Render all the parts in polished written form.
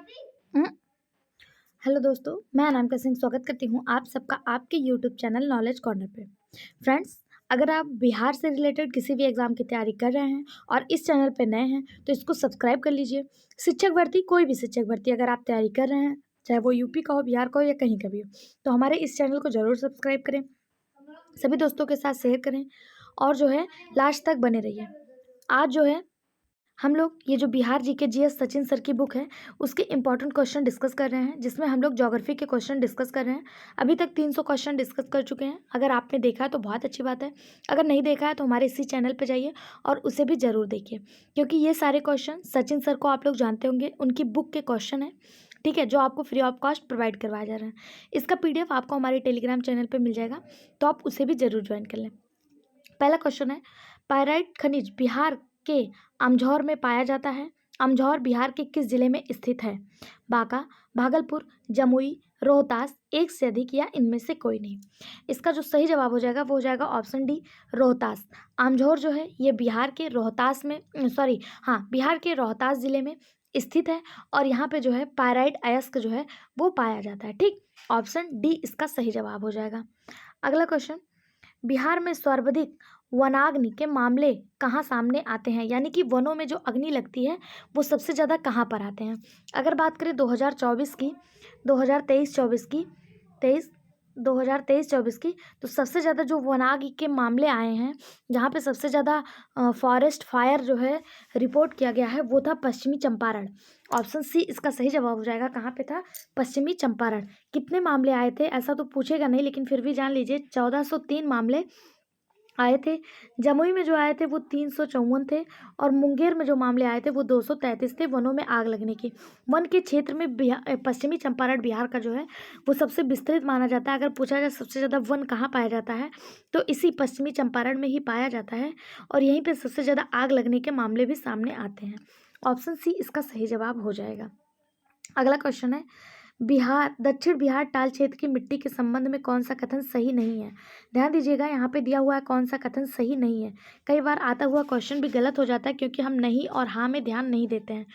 हम्म, hello दोस्तों, मैं अनामिका सिंह स्वागत करती हूँ आप सबका आपके यूट्यूब चैनल नॉलेज कॉर्नर पे। फ्रेंड्स, अगर आप बिहार से रिलेटेड किसी भी एग्ज़ाम की तैयारी कर रहे हैं और इस चैनल पे नए हैं तो इसको सब्सक्राइब कर लीजिए। शिक्षक भर्ती, कोई भी शिक्षक भर्ती अगर आप तैयारी कर रहे हैं, चाहे वो यूपी का हो, बिहार का हो या कहीं का भी हो, तो हमारे इस चैनल को ज़रूर सब्सक्राइब करें, सभी दोस्तों के साथ शेयर करें और जो है लास्ट तक बने रहिए। आज जो है हम लोग ये जो Bihar GK GS Sachin sir की बुक है उसके इंपॉर्टेंट क्वेश्चन डिस्कस कर रहे हैं, जिसमें हम लोग ज्योग्राफी के क्वेश्चन डिस्कस कर रहे हैं। अभी तक 300 क्वेश्चन डिस्कस कर चुके हैं। अगर आपने देखा है तो बहुत अच्छी बात है, अगर नहीं देखा है तो हमारे इसी चैनल पे जाइए और उसे भी ज़रूर देखिए, क्योंकि ये सारे क्वेश्चन सचिन सर को आप लोग जानते होंगे, उनकी बुक के क्वेश्चन है, ठीक है, जो आपको फ्री ऑफ कॉस्ट प्रोवाइड करवाया जा रहा है। इसका PDF आपको हमारे टेलीग्राम चैनल पर मिल जाएगा, तो आप उसे भी ज़रूर ज्वाइन कर लें। पहला क्वेश्चन है, पायराइट खनिज बिहार के अमझौर में पाया जाता है। अमझौर बिहार के किस जिले में स्थित है? बांका, भागलपुर, जमुई, रोहतास, एक से अधिक या इनमें से कोई नहीं। इसका जो सही जवाब हो जाएगा वो हो जाएगा ऑप्शन डी, रोहतास। अमझौर जो है ये बिहार के रोहतास में बिहार के रोहतास जिले में स्थित है और यहाँ पे जो है पायराइट अयस्क जो है वो पाया जाता है। ठीक, ऑप्शन डी इसका सही जवाब हो जाएगा। अगला क्वेश्चन, बिहार में सर्वाधिक वनाग्नि के मामले कहाँ सामने आते हैं, यानी कि वनों में जो अग्नि लगती है वो सबसे ज़्यादा कहाँ पर आते हैं? अगर बात करें 2024 की, 2023-24 की, 2023-24 की, तो सबसे ज़्यादा जो वनाग्नि के मामले आए हैं, जहाँ पे सबसे ज़्यादा फॉरेस्ट फायर जो है रिपोर्ट किया गया है, वो था पश्चिमी चंपारण। ऑप्शन सी इसका सही जवाब हो जाएगा। कहाँ पे था? पश्चिमी चंपारण। कितने मामले आए थे ऐसा तो पूछेगा नहीं, लेकिन फिर भी जान लीजिए 1403 मामले आए थे। जमुई में जो आए थे वो 354 थे और मुंगेर में जो मामले आए थे वो 233 थे वनों में आग लगने की। वन के क्षेत्र में पश्चिमी चंपारण बिहार का जो है वो सबसे विस्तृत माना जाता है। अगर पूछा जाए सबसे ज़्यादा वन कहाँ पाया जाता है, तो इसी पश्चिमी चंपारण में ही पाया जाता है और यहीं पर सबसे ज़्यादा आग लगने के मामले भी सामने आते हैं। ऑप्शन सी इसका सही जवाब हो जाएगा। अगला क्वेश्चन है, बिहार दक्षिण बिहार टाल क्षेत्र की मिट्टी के संबंध में कौन सा कथन सही नहीं है? ध्यान दीजिएगा, यहाँ पे दिया हुआ है कौन सा कथन सही नहीं है। कई बार आता हुआ क्वेश्चन भी गलत हो जाता है क्योंकि हम नहीं और हाँ में ध्यान नहीं देते हैं।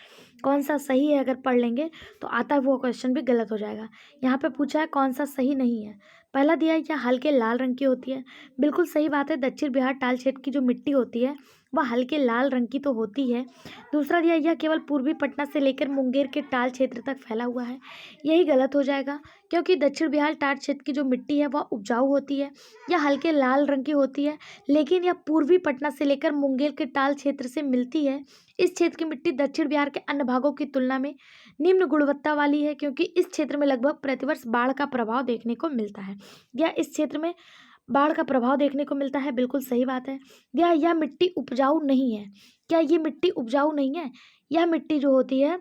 कौन सा सही है अगर पढ़ लेंगे तो आता हुआ क्वेश्चन भी गलत हो जाएगा। यहाँ पे पूछा है कौन सा सही नहीं है। पहला दिया है यह हल्के लाल रंग की होती है। बिल्कुल सही बात है, दक्षिण बिहार टाल क्षेत्र की जो मिट्टी होती है वह हल्के लाल रंग की तो होती है। दूसरा दिया यह केवल पूर्वी पटना से लेकर मुंगेर के टाल क्षेत्र तक फैला हुआ है। यही गलत हो जाएगा, क्योंकि दक्षिण बिहार टाट क्षेत्र की जो मिट्टी है वह उपजाऊ होती है, यह हल्के लाल रंग की होती है, लेकिन यह पूर्वी पटना से लेकर मुंगेर के टाल क्षेत्र से मिलती है। इस क्षेत्र की मिट्टी दक्षिण बिहार के अन्य भागों की तुलना में निम्न गुणवत्ता वाली है, क्योंकि इस क्षेत्र में लगभग प्रतिवर्ष बाढ़ का प्रभाव देखने को मिलता है। या इस क्षेत्र में बाढ़ का प्रभाव देखने को मिलता है, बिल्कुल सही बात है। या यह मिट्टी उपजाऊ नहीं है। क्या ये मिट्टी उपजाऊ नहीं है? यह मिट्टी जो होती है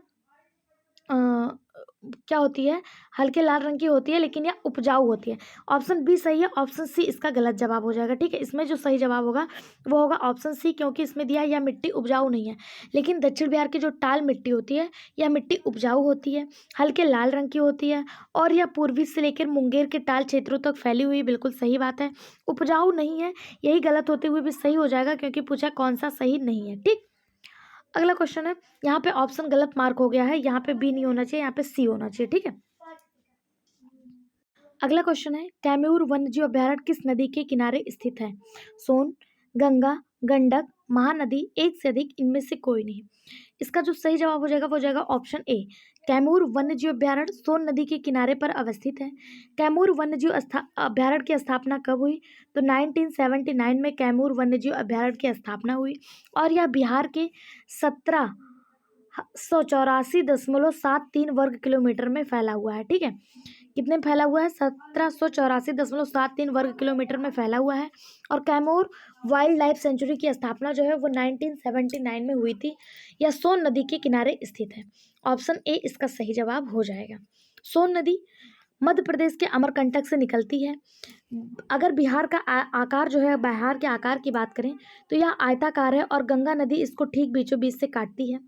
क्या होती है? हल्के लाल रंग की होती है, लेकिन यह उपजाऊ होती है। ऑप्शन बी सही है, ऑप्शन सी इसका गलत जवाब हो जाएगा। ठीक है, इसमें जो सही जवाब होगा वो होगा ऑप्शन सी, क्योंकि इसमें दिया है यह मिट्टी उपजाऊ नहीं है। लेकिन दक्षिण बिहार की जो टाल मिट्टी होती है यह मिट्टी उपजाऊ होती है, हल्के लाल रंग की होती है और यह पूर्वी से लेकर मुंगेर के टाल क्षेत्रों तक फैली हुई। बिल्कुल सही बात है, उपजाऊ नहीं है। यही गलत होते हुए भी सही हो जाएगा, क्योंकि पूछा कौन सा सही नहीं है। ठीक, अगला क्वेश्चन है, यहाँ पे ऑप्शन गलत मार्क हो गया है, यहाँ पे बी नहीं होना चाहिए, यहाँ पे सी होना चाहिए। ठीक है, अगला क्वेश्चन है, कैमूर वन्यजीव अभयारण्य किस नदी के किनारे स्थित है? सोन, गंगा, गंडक, महानदी, एक से अधिक, इनमें से कोई नहीं। इसका जो सही जवाब हो जाएगा वो हो जाएगा ऑप्शन ए, कैमूर वन्यजीव अभयारण्य सोन नदी के किनारे पर अवस्थित है। कैमूर वन्यजीव अभयारण्य की स्थापना कब हुई? तो 1979 में कैमूर वन्यजीव अभयारण्य की स्थापना हुई और यह बिहार के 1784.73 वर्ग किलोमीटर में फैला हुआ है। ठीक है, कितने में फैला हुआ है? 1784.73 वर्ग किलोमीटर में फैला हुआ है। और कैमूर वाइल्ड लाइफ सेंचुरी की स्थापना जो है वो 1979 में हुई थी। यह सोन नदी के किनारे स्थित है। ऑप्शन ए इसका सही जवाब हो जाएगा। सोन नदी मध्य प्रदेश के अमरकंटक से निकलती है। अगर बिहार का आकार जो है, बिहार के आकार की बात करें तो यह आयताकार है और गंगा नदी इसको ठीक बीचों बीच से काटती है।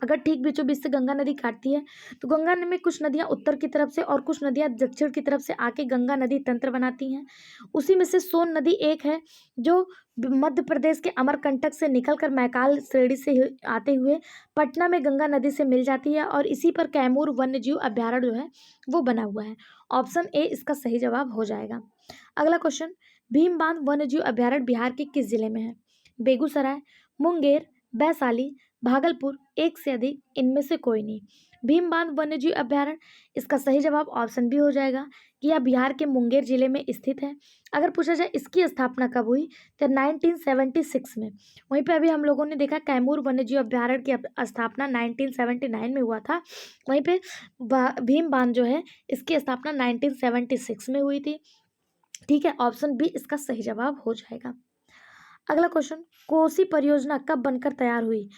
अगर ठीक बीचों बीच से गंगा नदी काटती है तो गंगा में कुछ नदियां उत्तर की तरफ से और कुछ नदियां दक्षिण की तरफ से आके गंगा नदी तंत्र बनाती हैं। उसी में से सोन नदी एक है जो मध्य प्रदेश के अमरकंटक से निकलकर मैकाल श्रेणी से आते हुए पटना में गंगा नदी से मिल जाती है और इसी पर कैमूर वन्यजीव अभ्यारण्य जो है वो बना हुआ है। ऑप्शन ए इसका सही जवाब हो जाएगा। अगला क्वेश्चन, भीम बांध वन्यजीव अभ्यारण्य बिहार के किस जिले में है? बेगूसराय, मुंगेर, वैशाली, भागलपुर, एक से अधिक, इनमें से कोई नहीं। भीम बांध वन्यजीव अभ्यारण्य, इसका सही जवाब ऑप्शन बी हो जाएगा कि यह बिहार के मुंगेर जिले में स्थित है। अगर पूछा जाए इसकी स्थापना कब हुई तो 1976 में। वहीं पे अभी हम लोगों ने देखा कैमूर वन्यजीव अभ्यारण्य की स्थापना 1979 में हुआ था। वहीं पे भीम बांध जो है इसकी स्थापना 1976 में हुई थी। ठीक है, ऑप्शन बी इसका सही जवाब हो जाएगा। अगला क्वेश्चन, कोसी परियोजना कब बनकर तैयार हुई?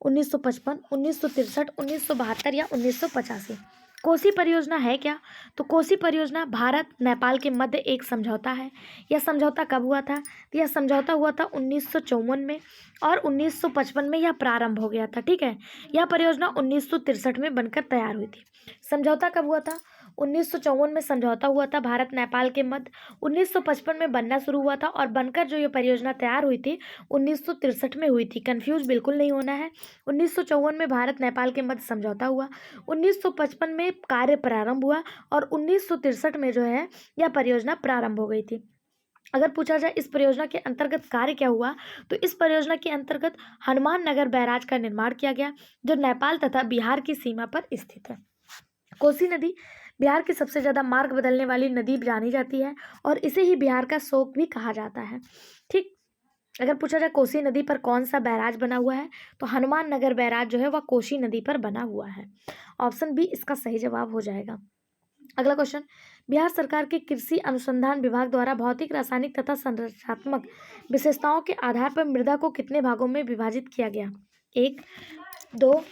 1955, 1963, 1972 या 1985? कोसी परियोजना है क्या? तो कोसी परियोजना भारत नेपाल के मध्य एक समझौता है। यह समझौता कब हुआ था? तो यह समझौता हुआ था 1954 में और 1955 में यह प्रारंभ हो गया था। ठीक है, यह परियोजना 1963 में बनकर तैयार हुई थी। समझौता कब हुआ था? 1954 में समझौता हुआ था भारत नेपाल के मध्य। 1955 में बनना शुरू हुआ था और बनकर जो ये परियोजना तैयार हुई थी 1963 में हुई थी। कंफ्यूज बिल्कुल नहीं होना है। 1954 में भारत नेपाल के मध्य समझौता हुआ, 1955 में कार्य प्रारंभ हुआ और 1963 में जो है यह परियोजना प्रारंभ हो गई थी। अगर पूछा जाए इस परियोजना के अंतर्गत कार्य क्या हुआ तो इस परियोजना के अंतर्गत हनुमान नगर बैराज का निर्माण किया गया जो नेपाल तथा बिहार की सीमा पर स्थित है। कोसी नदी बिहार की सबसे ज्यादा मार्ग बदलने वाली नदी जानी जाती है और इसे ही बिहार का शोक भी कहा जाता है। ठीक, अगर पूछा जाए कोसी नदी पर कौन सा बैराज बना हुआ है तो हनुमान नगर बैराज जो है वह कोसी नदी पर बना हुआ है। ऑप्शन बी इसका सही जवाब हो जाएगा। अगला क्वेश्चन, बिहार सरकार के कृषि अनुसंधान विभाग द्वारा भौतिक, रासायनिक तथा संरचनात्मक विशेषताओं के आधार पर मृदा को कितने भागों में विभाजित किया गया? 1, 2,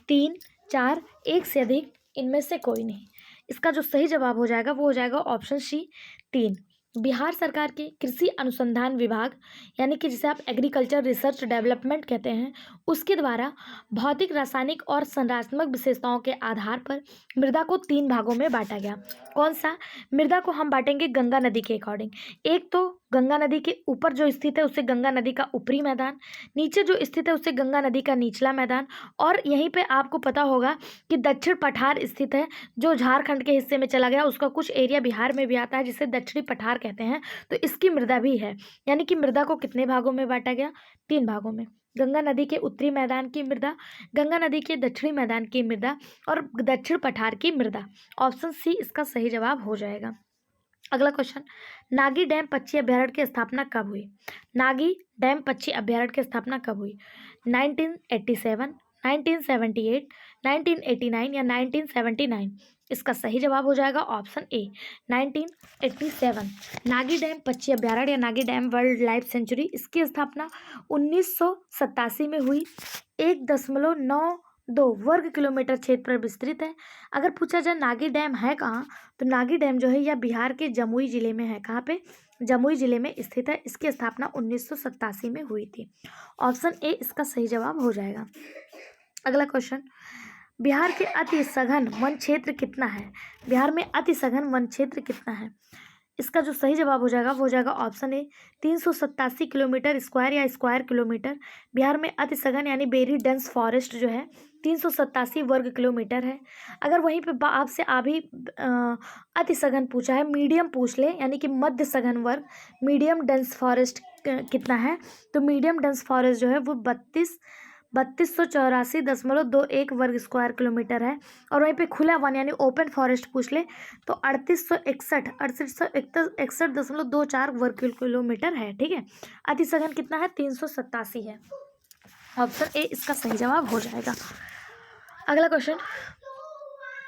3, 4, एक से अधिक, इनमें से कोई नहीं। इसका जो सही जवाब हो जाएगा वो हो जाएगा ऑप्शन सी 3। बिहार सरकार के कृषि अनुसंधान विभाग यानी कि जिसे आप एग्रीकल्चर रिसर्च डेवलपमेंट कहते हैं उसके द्वारा भौतिक, रासायनिक और संरचनात्मक विशेषताओं के आधार पर मृदा को 3 भागों में बांटा गया। कौन सा? मृदा को हम बांटेंगे गंगा नदी के अकॉर्डिंग। एक तो गंगा नदी के ऊपर जो स्थित है उसे गंगा नदी का ऊपरी मैदान, नीचे जो स्थित है उसे गंगा नदी का निचला मैदान, और यहीं पे आपको पता होगा कि दक्षिण पठार स्थित है जो झारखंड के हिस्से में चला गया, उसका कुछ एरिया बिहार में भी आता है जिसे दक्षिणी पठार कहते हैं, तो इसकी मृदा भी है। यानी कि मृदा को कितने भागों में बांटा गया? 3 भागों में। गंगा नदी के उत्तरी मैदान की मृदा, गंगा नदी के दक्षिणी मैदान की मृदा और दक्षिण पठार की मृदा। ऑप्शन सी इसका सही जवाब हो जाएगा। अगला क्वेश्चन, नागी डैम पक्षी अभ्यारण्य की स्थापना कब हुई? नागी डैम पक्षी अभ्यारण्य की स्थापना कब हुई? 1987, 1978, 1989 या 1979? इसका सही जवाब हो जाएगा ऑप्शन ए 1987। नागी डैम पक्षी अभ्यारण्य या Nagi dam wild life sanctuary, इसकी स्थापना 1987 में हुई। 1.92 वर्ग किलोमीटर क्षेत्र पर विस्तृत है। अगर पूछा जाए नागी डैम है कहाँ तो नागी डैम जो है यह बिहार के जमुई जिले में है। कहाँ पे? जमुई जिले में स्थित है। इसकी स्थापना 1987 में हुई थी। ऑप्शन ए इसका सही जवाब हो जाएगा। अगला क्वेश्चन, बिहार के अति सघन वन क्षेत्र कितना है? बिहार में अति सघन वन क्षेत्र कितना है? इसका जो सही जवाब हो जाएगा वो हो जाएगा ऑप्शन ए 387 किलोमीटर स्क्वायर या स्क्वायर किलोमीटर। बिहार में अति सघन यानी वेरी डेंस फॉरेस्ट जो है 387 वर्ग किलोमीटर है। अगर वहीं पे आपसे अभी अति सघन पूछा है, मीडियम पूछ ले यानी कि मध्य सघन वर्ग, मीडियम डेंस फॉरेस्ट कितना है, तो मीडियम डेंस फॉरेस्ट जो है वो 3284.21 वर्ग स्क्वायर किलोमीटर है। और वहीं पे खुला वन यानी ओपन फॉरेस्ट पूछ ले तो 3861.24 वर्ग किलोमीटर है। ठीक है, अति सघन कितना है? 387 है। ऑप्शन ए इसका सही जवाब हो जाएगा। अगला क्वेश्चन,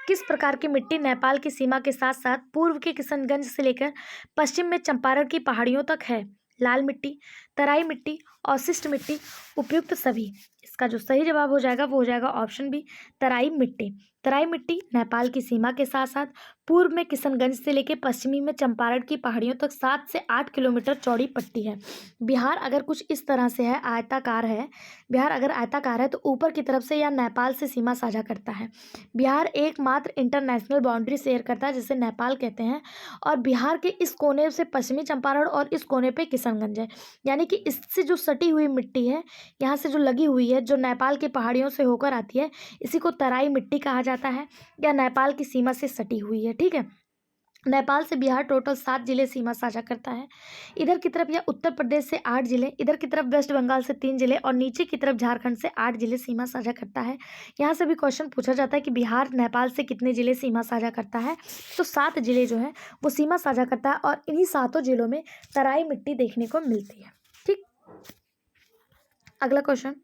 किस प्रकार की मिट्टी नेपाल की सीमा के साथ साथ पूर्व के किशनगंज से लेकर पश्चिम में चंपारण की पहाड़ियों तक है? लाल मिट्टी, तराई मिट्टी, अवशिष्ट मिट्टी, उपयुक्त सभी? इसका जो सही जवाब हो जाएगा वो हो जाएगा ऑप्शन बी तराई मिट्टी। तराई मिट्टी नेपाल की सीमा के साथ साथ पूर्व में किशनगंज से लेकर पश्चिमी में चंपारण की पहाड़ियों तक 7 से 8 किलोमीटर चौड़ी पट्टी है। बिहार अगर कुछ इस तरह से है, आयताकार है, बिहार अगर आयताकार है तो ऊपर की तरफ से या नेपाल से सीमा साझा करता है। बिहार एकमात्र इंटरनेशनल बाउंड्री शेयर करता है जिसे नेपाल कहते हैं, और बिहार के इस कोने से पश्चिमी चंपारण और इस कोने पे किशनगंज है। यानी कि इससे जो सटी हुई मिट्टी है, यहाँ से जो लगी हुई है, जो नेपाल की पहाड़ियों से होकर आती है, इसी को तराई मिट्टी कहा जाता है, या नेपाल की सीमा से सटी हुई है। ठीक है, नेपाल से बिहार टोटल 7 जिले सीमा साझा करता है। इधर की तरफ या उत्तर प्रदेश से 8 जिले, इधर की तरफ वेस्ट बंगाल से 3 जिले और नीचे की तरफ झारखंड से 8 जिले सीमा साझा करता है। यहाँ से भी क्वेश्चन पूछा जाता है कि बिहार नेपाल से कितने जिले सीमा साझा करता है, तो 7 जिले जो है वो सीमा साझा करता है, और इन्हीं 7 जिलों में तराई मिट्टी देखने को मिलती है। ठीक, अगला क्वेश्चन,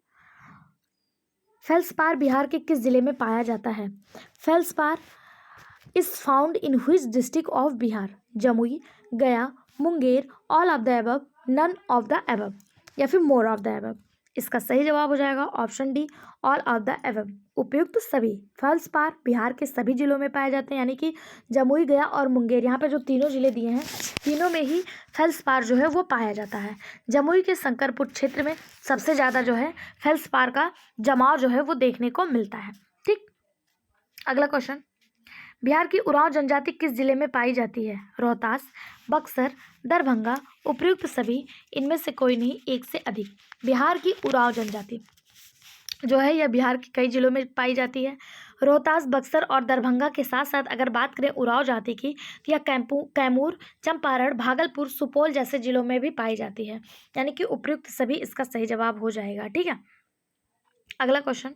फेल्सपार बिहार के किस जिले में पाया जाता है? Feldspar is found in which district of Bihar? Jamui, Gaya, Munger, all of the above, none of the above, या फिर मोर ऑफ द अबव? इसका सही जवाब हो जाएगा option D, all of the above, उपयुक्त सभी। फेल्सपार बिहार के सभी जिलों में पाए जाते हैं, यानी कि जमुई, गया और मुंगेर, यहाँ पे जो तीनों जिले दिए हैं तीनों में ही फेल्सपार जो है वो पाया जाता है। जमुई के शंकरपुर क्षेत्र में सबसे ज़्यादा जो है फेल्सपार का जमाव जो है वो देखने को मिलता है। ठीक, अगला क्वेश्चन, बिहार की उरांव जनजाति किस जिले में पाई जाती है? रोहतास, बक्सर, दरभंगा, उपयुक्त सभी, इनमें से कोई नहीं, एक से अधिक। बिहार की उरांव जनजाति जो है यह बिहार के कई जिलों में पाई जाती है। रोहतास, बक्सर और दरभंगा के साथ साथ अगर बात करें उरांव जाति की तो यह कैमूर, चंपारण, भागलपुर, सुपौल जैसे जिलों में भी पाई जाती है, यानी कि उपयुक्त सभी इसका सही जवाब हो जाएगा। ठीक है, अगला क्वेश्चन,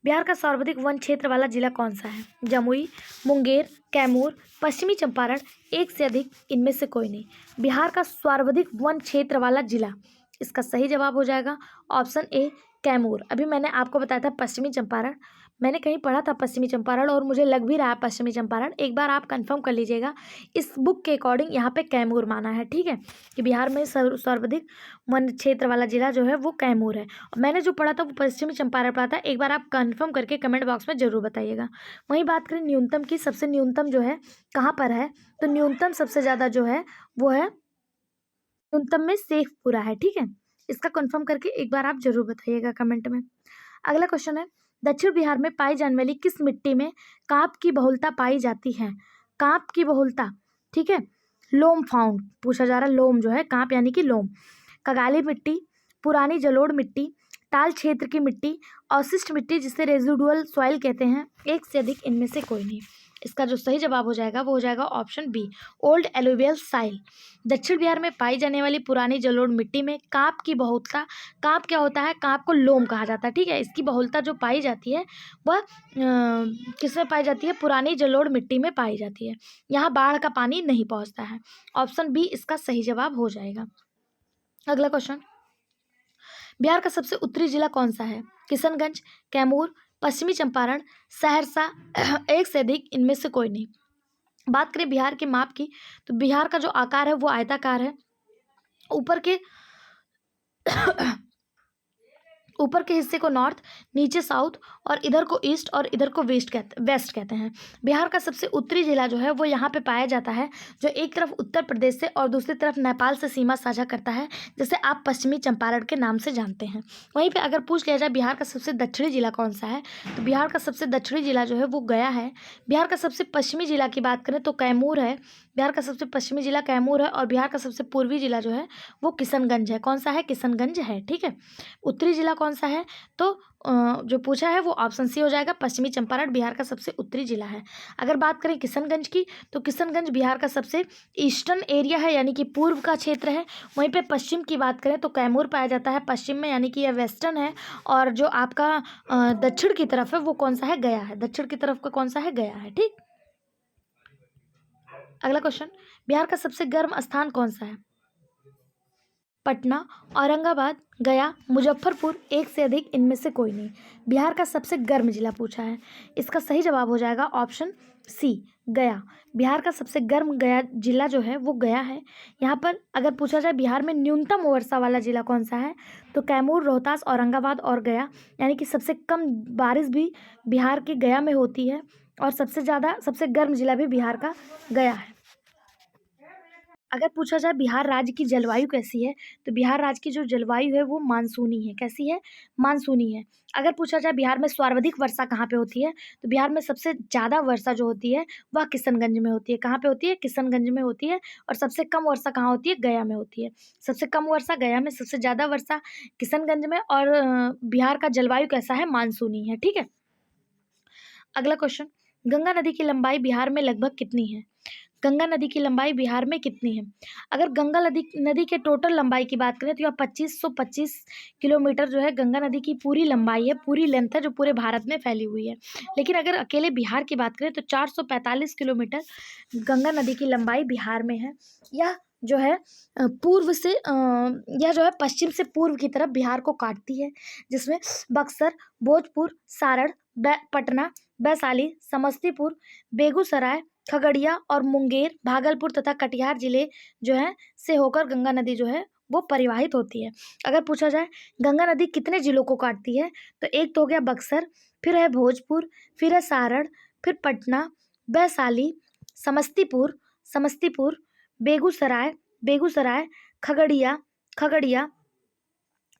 बिहार का सर्वाधिक वन क्षेत्र वाला जिला कौन सा है? जमुई, मुंगेर, कैमूर, पश्चिमी चंपारण, एक से अधिक, इनमें से कोई नहीं। बिहार का सर्वाधिक वन क्षेत्र वाला जिला, इसका सही जवाब हो जाएगा ऑप्शन ए, कैमूर। अभी मैंने आपको बताया था पश्चिमी चंपारण, मैंने कहीं पढ़ा था पश्चिमी चंपारण और मुझे लग भी रहा है पश्चिमी चंपारण, एक बार आप कंफर्म कर लीजिएगा। इस बुक के अकॉर्डिंग यहाँ पे कैमूर माना है। ठीक है, कि बिहार में सर्वाधिक वन क्षेत्र वाला जिला जो है वो कैमूर है, और मैंने जो पढ़ा था वो पश्चिमी चंपारण पढ़ा था। एक बार आप कंफर्म करके कमेंट बॉक्स में ज़रूर बताइएगा। वहीं बात करें न्यूनतम की, सबसे न्यूनतम जो है कहाँ पर है, तो न्यूनतम सबसे ज़्यादा जो है वो है न्यूनतम में शेखपुरा है। ठीक है, इसका कंफर्म करके एक बार आप जरूर बताइएगा कमेंट में। अगला क्वेश्चन है, दक्षिण बिहार में पाई जाने वाली किस मिट्टी में कांप की बहुलता पाई जाती है? कांप की बहुलता, ठीक है, लोम फाउंड पूछा जा रहा है, लोम जो है कांप यानी कि लोम। कगाली मिट्टी, पुरानी जलोढ़ मिट्टी, टाल क्षेत्र की मिट्टी, अवशिष्ट मिट्टी जिसे रेजिडुअल सॉइल कहते हैं, एक से अधिक, इनमें से कोई नहीं। इसका जो सही जवाब हो जाएगा वो हो जाएगा ऑप्शन बी, ओल्ड एलुवियल साइल। दक्षिण बिहार में पाई जाने वाली पुरानी जलोढ़ मिट्टी में कांप की बहुलता, कांप क्या होता है, कांप को लोम कहा जाता है। ठीक है, इसकी बहुलता जो पाई जाती है वह किसमें पाई जाती है? पुरानी जलोढ़ मिट्टी में पाई जाती है। यहाँ बाढ़ का पानी नहीं पहुँचता है। ऑप्शन बी इसका सही जवाब हो जाएगा। अगला क्वेश्चन, बिहार का सबसे उत्तरी जिला कौन सा है? किशनगंज, कैमूर, पश्चिमी चंपारण, सहरसा, एक से अधिक, इनमें से कोई नहीं। बात करें बिहार के माप की तो बिहार का जो आकार है वो आयताकार है। ऊपर के हिस्से को नॉर्थ, नीचे साउथ, और इधर को ईस्ट और इधर को वेस्ट कहते हैं। बिहार का सबसे उत्तरी जिला जो है वो यहाँ पे पाया जाता है, जो एक तरफ उत्तर प्रदेश से और दूसरी तरफ नेपाल से सीमा साझा करता है, जिसे आप पश्चिमी चंपारण के नाम से जानते हैं। वहीं पे अगर पूछ लिया जाए बिहार का सबसे दक्षिणी जिला कौन सा है, तो बिहार का सबसे दक्षिणी जिला जो है वो गया है। बिहार का सबसे पश्चिमी जिला की बात करें तो कैमूर है। बिहार का सबसे पश्चिमी जिला कैमूर है, और बिहार का सबसे पूर्वी जिला जो है वो किशनगंज है। कौन सा है? किशनगंज है। ठीक है, उत्तरी जिला कौन सा है, तो जो पूछा है वो ऑप्शन सी हो जाएगा, पश्चिमी चंपारण बिहार का सबसे उत्तरी जिला है। अगर बात करें किशनगंज की तो किशनगंज बिहार का सबसे ईस्टर्न एरिया है, यानी कि पूर्व का क्षेत्र है। वहीं पे पश्चिम की बात करें तो कैमूर पाया जाता है पश्चिम में, यानी कि यह वेस्टर्न है। और जो आपका दक्षिण की तरफ है वो कौन सा है? गया है। दक्षिण की तरफ का कौन सा है? गया है। ठीक, अगला क्वेश्चन, बिहार का सबसे गर्म स्थान कौन सा है? पटना, औरंगाबाद, गया, मुजफ्फरपुर, एक से अधिक इनमें से कोई नहीं। बिहार का सबसे गर्म जिला पूछा है। इसका सही जवाब हो जाएगा ऑप्शन सी, गया। बिहार का सबसे गर्म गया जिला जो है वो गया है। यहाँ पर अगर पूछा जाए बिहार में न्यूनतम वर्षा वाला जिला कौन सा है, तो कैमूर, रोहतास, औरंगाबाद और गया, यानी कि सबसे कम बारिश भी बिहार के गया में होती है और सबसे गर्म जिला भी बिहार का गया है। अगर पूछा जाए बिहार राज्य की जलवायु कैसी है, तो बिहार राज्य की जो जलवायु है वो मानसूनी है। कैसी है? मानसूनी है। अगर पूछा जाए बिहार में सर्वाधिक वर्षा कहाँ पे होती है, तो बिहार में सबसे ज़्यादा वर्षा जो होती है वह किशनगंज में होती है। कहाँ पे होती है? किशनगंज में होती है। और सबसे कम वर्षा कहाँ होती है? गया में होती है। सबसे कम वर्षा गया में, सबसे ज़्यादा वर्षा किशनगंज में। और बिहार का जलवायु कैसा है? मानसूनी है। ठीक है। अगला क्वेश्चन, गंगा नदी की लंबाई बिहार में लगभग कितनी है? गंगा नदी की लंबाई बिहार में कितनी है? अगर गंगा नदी के टोटल लंबाई की बात करें तो यह 2525 किलोमीटर जो है गंगा नदी की पूरी लंबाई है, पूरी लेंथ है जो पूरे भारत में फैली हुई है। लेकिन अगर अकेले बिहार की बात करें तो 445 किलोमीटर गंगा नदी की लंबाई बिहार में है। यह जो है पूर्व से यह जो है पश्चिम से पूर्व की तरफ बिहार को काटती है, जिसमें बक्सर, भोजपुर, सारण, पटना, वैशाली, समस्तीपुर, बेगूसराय, खगड़िया और मुंगेर, भागलपुर तथा कटिहार जिले जो है से होकर गंगा नदी जो है वो परिवाहित होती है। अगर पूछा जाए गंगा नदी कितने जिलों को काटती है, तो एक तो हो गया बक्सर, फिर है भोजपुर, फिर है सारण, फिर पटना, वैशाली, समस्तीपुर, बेगूसराय, खगड़िया खगड़िया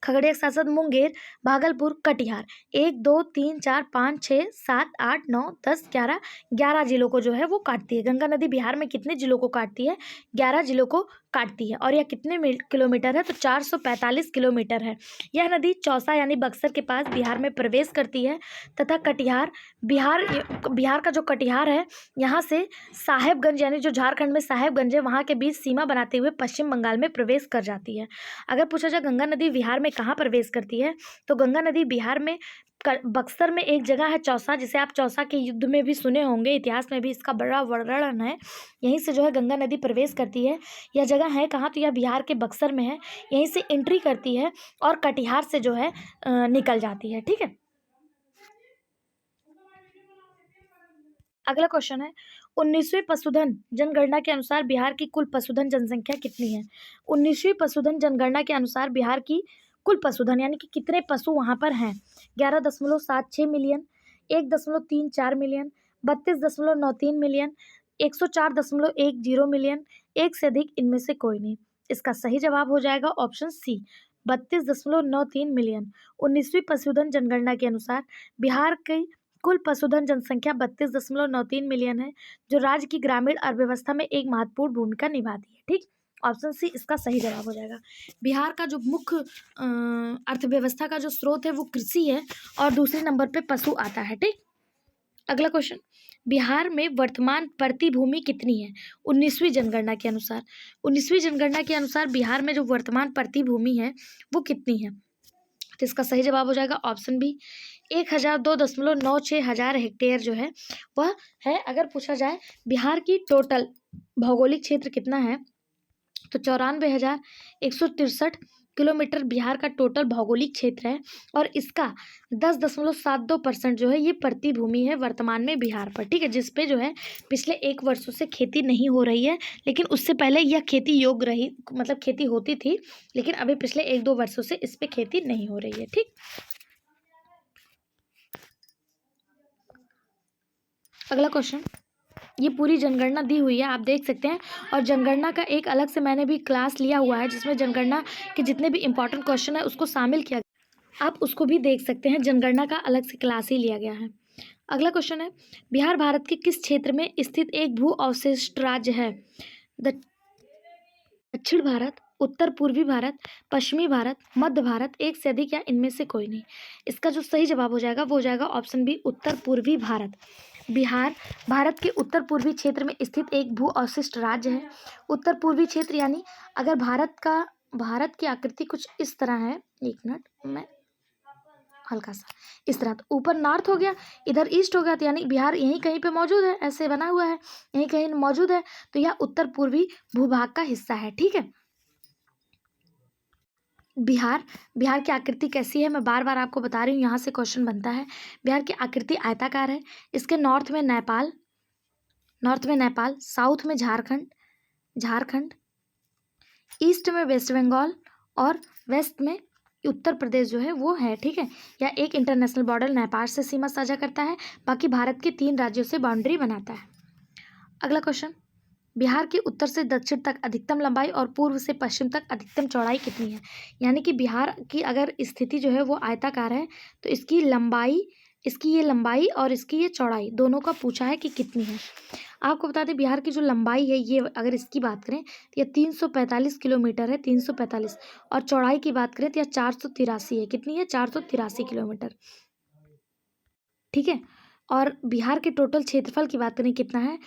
खगड़िया के साथ साथ मुंगेर, भागलपुर, कटिहार। 1 2 3 4 5 6 7 8 9 10 11 जिलों को जो है वो काटती है। गंगा नदी बिहार में कितने जिलों को काटती है? 11 जिलों को काटती है। और यह कितने किलोमीटर है? तो 445 किलोमीटर है। यह नदी चौसा यानी बक्सर के पास बिहार में प्रवेश करती है तथा कटिहार बिहार का जो कटिहार है यहाँ से साहेबगंज यानी जो झारखंड में साहेबगंज है वहाँ के बीच सीमा बनाते हुए पश्चिम बंगाल में प्रवेश कर जाती है। अगर पूछा जाए गंगा नदी बिहार में कहाँ प्रवेश करती है, तो गंगा नदी बिहार में बक्सर में एक जगह है चौसा, जिसे आप चौसा के युद्ध में भी सुने होंगे, इतिहास में भी इसका बड़ा वर्णन है। यहीं से जो है गंगा नदी प्रवेश करती है। यह जगह है कहाँ, तो यह बिहार के बक्सर में है। यहीं से एंट्री करती है और कटिहार से जो है निकल जाती है। ठीक है। अगला क्वेश्चन है, 19वीं पशुधन जनगणना के अनुसार बिहार की कुल पशुधन जनसंख्या कितनी है? 19वीं पशुधन जनगणना के अनुसार बिहार की कुल पशुधन यानी कि कितने पशु वहाँ पर हैं? 11.76 मिलियन, 1.34 मिलियन, 32.93 मिलियन, 104.10 मिलियन, एक से अधिक इनमें से कोई नहीं। इसका सही जवाब हो जाएगा ऑप्शन सी, 32.93 मिलियन। 19वीं पशुधन जनगणना के अनुसार बिहार की कुल पशुधन जनसंख्या 32.93 मिलियन है, जो राज्य की ग्रामीण अर्थव्यवस्था में एक महत्वपूर्ण भूमिका निभाती है। ठीक, ऑप्शन सी इसका सही जवाब हो जाएगा। बिहार का जो मुख्य अर्थव्यवस्था का जो स्रोत है वो कृषि है और दूसरे नंबर पे पशु आता है। ठीक, अगला क्वेश्चन, बिहार में वर्तमान प्रति भूमि कितनी है 19वीं जनगणना के अनुसार? 19वीं जनगणना के अनुसार बिहार में जो वर्तमान प्रति भूमि है वो कितनी है? तो इसका सही जवाब हो जाएगा ऑप्शन बी, 1002.96 हजार हेक्टेयर जो है वह है। अगर पूछा जाए बिहार की टोटल भौगोलिक क्षेत्र कितना है, तो 94,163 किलोमीटर बिहार का टोटल भौगोलिक क्षेत्र है और इसका 10.72% जो है ये प्रति भूमि है वर्तमान में बिहार पर। ठीक है, जिस पे जो है पिछले 1 वर्षों से खेती नहीं हो रही है, लेकिन उससे पहले यह खेती योग्य रही, मतलब खेती होती थी, लेकिन अभी पिछले 1-2 वर्षों से इस पे खेती नहीं हो रही है। ठीक, अगला क्वेश्चन, ये पूरी जनगणना दी हुई है, आप देख सकते हैं। और जनगणना का एक अलग से मैंने भी क्लास लिया हुआ है जिसमें जनगणना के जितने भी इंपॉर्टेंट क्वेश्चन है उसको शामिल किया गया, आप उसको भी देख सकते हैं। जनगणना का अलग से क्लास ही लिया गया है। अगला क्वेश्चन है, बिहार भारत के किस क्षेत्र में स्थित एक भू अवशिष्ट राज्य है? दक्षिण भारत, उत्तर पूर्वी भारत, पश्चिमी भारत, मध्य भारत, एक से अधिक या इनमें से कोई नहीं। इसका जो सही जवाब हो जाएगा वो हो जाएगा ऑप्शन बी, उत्तर पूर्वी भारत। बिहार भारत के उत्तर पूर्वी क्षेत्र में स्थित एक भू अवशिष्ट राज्य है। उत्तर पूर्वी क्षेत्र यानी अगर भारत की आकृति कुछ इस तरह है, एक मिनट मैं हल्का सा इस तरह, तो ऊपर नॉर्थ हो गया, इधर ईस्ट हो गया, तो यानी बिहार यहीं कहीं पे मौजूद है, ऐसे बना हुआ है, यहीं कहीं मौजूद है, तो यह उत्तर पूर्वी भूभाग का हिस्सा है। ठीक है, बिहार बिहार की आकृति कैसी है, मैं बार बार आपको बता रही हूँ, यहाँ से क्वेश्चन बनता है। बिहार की आकृति आयताकार है। इसके नॉर्थ में नेपाल, साउथ में झारखंड, ईस्ट में वेस्ट बंगाल और वेस्ट में उत्तर प्रदेश जो है वो है, ठीक है। या एक इंटरनेशनल बॉर्डर नेपाल से सीमा साझा करता है, बाकी भारत के 3 राज्यों से बाउंड्री बनाता है। अगला क्वेश्चन, बिहार के उत्तर से दक्षिण तक अधिकतम लंबाई और पूर्व से पश्चिम तक अधिकतम चौड़ाई कितनी है। यानी कि बिहार की अगर स्थिति जो है वो आयताकार है, तो इसकी ये लंबाई और इसकी ये चौड़ाई दोनों का पूछा है कि कितनी है। आपको बता दें बिहार की जो लंबाई है, ये अगर इसकी बात करें तो ये 345 किलोमीटर है, 345। और चौड़ाई की बात करें तो यह 483 है। कितनी है? 483 किलोमीटर, ठीक है। और बिहार के टोटल क्षेत्रफल की बात करें कितना है,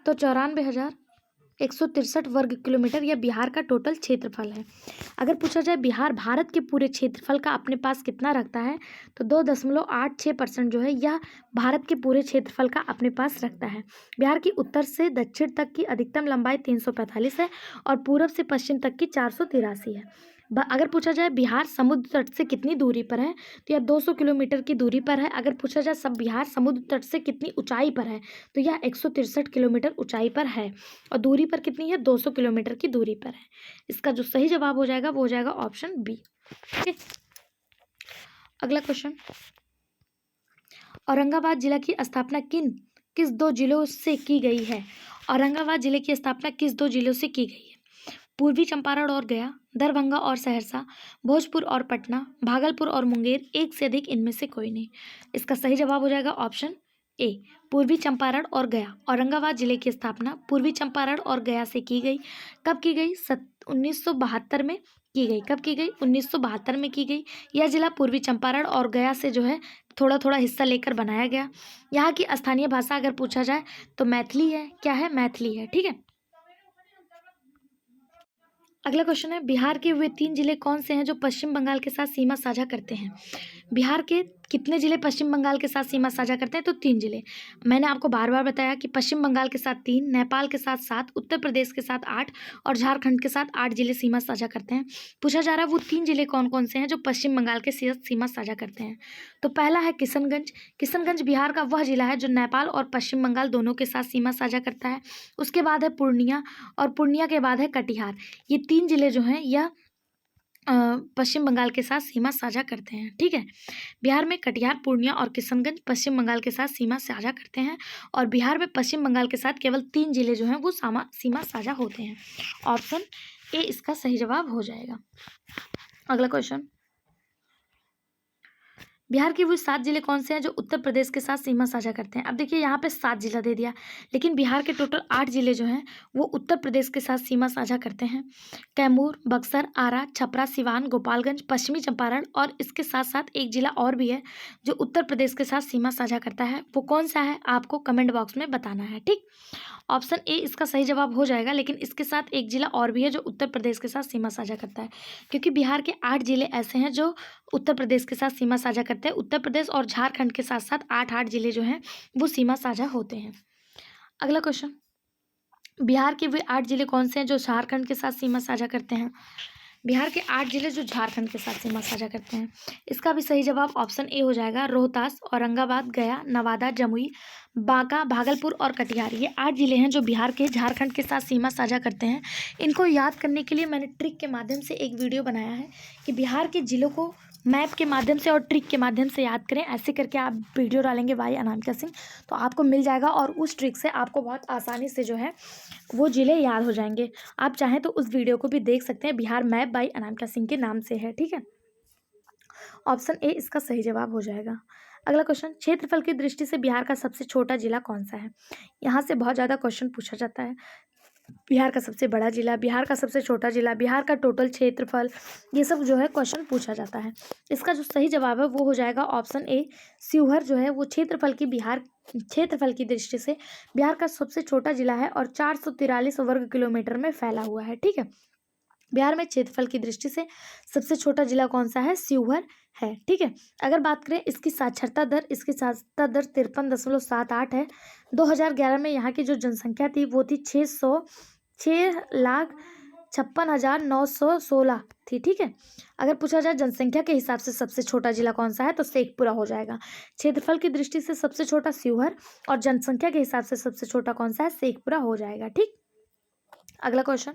तो 94,163 वर्ग किलोमीटर यह बिहार का टोटल क्षेत्रफल है। अगर पूछा जाए बिहार भारत के पूरे क्षेत्रफल का अपने पास कितना रखता है, तो 2.86% जो है यह भारत के पूरे क्षेत्रफल का अपने पास रखता है। बिहार की उत्तर से दक्षिण तक की अधिकतम लंबाई 345 है और पूर्व से पश्चिम तक की 483 है। अगर पूछा जाए बिहार समुद्र तट से कितनी दूरी पर है, तो यह 200 किलोमीटर की दूरी पर है। अगर पूछा जाए सब बिहार समुद्र तट से कितनी ऊंचाई पर है, तो यह 163 किलोमीटर ऊंचाई पर है। और दूरी पर कितनी है? 200 किलोमीटर की दूरी पर है। इसका जो सही जवाब हो जाएगा वो हो जाएगा ऑप्शन बी, ठीक। अगला क्वेश्चन, औरंगाबाद जिला की स्थापना किस 2 जिलों से की गई है। औरंगाबाद जिले की स्थापना किस 2 जिलों से की गई है? पूर्वी चंपारण और गया, दरभंगा और सहरसा, भोजपुर और पटना, भागलपुर और मुंगेर, एक से अधिक इनमें से कोई नहीं। इसका सही जवाब हो जाएगा ऑप्शन ए, पूर्वी चंपारण और गया। औरंगाबाद जिले की स्थापना पूर्वी चंपारण और गया से की गई। कब की गई? 1972 में की गई। कब की गई? 1972 में की गई। यह जिला पूर्वी चंपारण और गया से जो है थोड़ा थोड़ा हिस्सा लेकर बनाया गया। यहाँ की स्थानीय भाषा अगर पूछा जाए तो मैथिली है। क्या है? मैथिली है, ठीक है। अगला क्वेश्चन है, बिहार के वे 3 जिले कौन से हैं जो पश्चिम बंगाल के साथ सीमा साझा करते हैं। बिहार के कितने जिले पश्चिम बंगाल के साथ सीमा साझा करते हैं? तो 3 जिले। मैंने आपको बार बार बताया कि पश्चिम बंगाल के साथ 3, नेपाल के साथ 7, उत्तर प्रदेश के साथ 8 और झारखंड के साथ 8 जिले सीमा साझा करते हैं। पूछा जा रहा है वो 3 जिले कौन कौन से हैं जो पश्चिम बंगाल के साथ सीमा साझा करते हैं। तो पहला है किशनगंज। किशनगंज बिहार का वह जिला है जो नेपाल और पश्चिम बंगाल दोनों के साथ सीमा साझा करता है। उसके बाद है पूर्णिया और पूर्णिया के बाद है कटिहार। ये 3 जिले जो हैं यह पश्चिम बंगाल के साथ सीमा साझा करते हैं, ठीक है। बिहार में कटिहार, पूर्णिया और किशनगंज पश्चिम बंगाल के साथ सीमा साझा करते हैं और बिहार में पश्चिम बंगाल के साथ केवल 3 जिले जो हैं वो सीमा साझा होते हैं। ऑप्शन ए इसका सही जवाब हो जाएगा। अगला क्वेश्चन, बिहार के वो 7 जिले कौन से हैं जो उत्तर प्रदेश के साथ सीमा साझा करते हैं। अब देखिए यहाँ पे 7 जिला दे दिया, लेकिन बिहार के टोटल 8 जिले जो हैं वो उत्तर प्रदेश के साथ सीमा साझा करते हैं। कैमूर, बक्सर, आरा, छपरा, सिवान, गोपालगंज, पश्चिमी चंपारण और इसके साथ साथ एक जिला और भी है जो उत्तर प्रदेश के साथ सीमा साझा करता है। वो कौन सा है आपको कमेंट बॉक्स में बताना है, ठीक। ऑप्शन ए इसका सही जवाब हो जाएगा, लेकिन इसके साथ एक जिला और भी है जो उत्तर प्रदेश के साथ सीमा साझा करता है, क्योंकि बिहार के 8 जिले ऐसे हैं जो उत्तर प्रदेश के साथ सीमा साझा करते हैं। उत्तर प्रदेश और झारखंड के साथ साथ 8 जिले जो हैं वो सीमा साझा होते हैं। अगला क्वेश्चन, बिहार के वे 8 जिले कौन से हैं जो झारखंड के साथ सीमा साझा करते हैं। बिहार के 8 जिले जो झारखंड के साथ सीमा साझा करते हैं, इसका भी सही जवाब ऑप्शन ए हो जाएगा। रोहतास, औरंगाबाद, गया, नवादा, जमुई, बांका, भागलपुर और कटिहार, ये 8 जिले हैं जो बिहार के झारखंड के साथ सीमा साझा करते हैं। इनको याद करने के लिए मैंने ट्रिक के माध्यम से एक वीडियो बनाया है कि बिहार के जिलों को मैप के माध्यम से और ट्रिक के माध्यम से याद करें। ऐसे करके आप वीडियो डालेंगे वाई अनामिका सिंह, तो आपको मिल जाएगा और उस ट्रिक से आपको बहुत आसानी से जो है वो ज़िले याद हो जाएंगे। आप चाहें तो उस वीडियो को भी देख सकते हैं, बिहार मैप बाई अनामिका सिंह के नाम से है, ठीक है। ऑप्शन ए इसका सही जवाब हो जाएगा। अगला क्वेश्चन, क्षेत्रफल की दृष्टि से बिहार का सबसे छोटा जिला कौन सा है। यहाँ से बहुत ज़्यादा क्वेश्चन पूछा जाता है। बिहार का सबसे बड़ा जिला, बिहार का सबसे छोटा जिला, बिहार का टोटल क्षेत्रफल, ये सब जो है क्वेश्चन पूछा जाता है। इसका जो सही जवाब है वो हो जाएगा ऑप्शन ए, शिवहर जो है वो क्षेत्रफल की दृष्टि से बिहार का सबसे छोटा जिला है और 443 वर्ग किलोमीटर में फैला हुआ है, ठीक है। बिहार में क्षेत्रफल की दृष्टि से सबसे छोटा जिला कौन सा है? शिवहर है, ठीक है। अगर बात करें इसकी साक्षरता दर 53.78 है। 2011 में यहाँ की जो जनसंख्या थी वो थी 6 56,916 थी, ठीक है। अगर पूछा जाए जनसंख्या के हिसाब से सबसे छोटा जिला कौन सा है तो शेखपुरा हो जाएगा। क्षेत्रफल की दृष्टि से सबसे छोटा शिवहर और जनसंख्या के हिसाब से सबसे छोटा कौन सा है, शेखपुरा हो जाएगा, ठीक। अगला क्वेश्चन,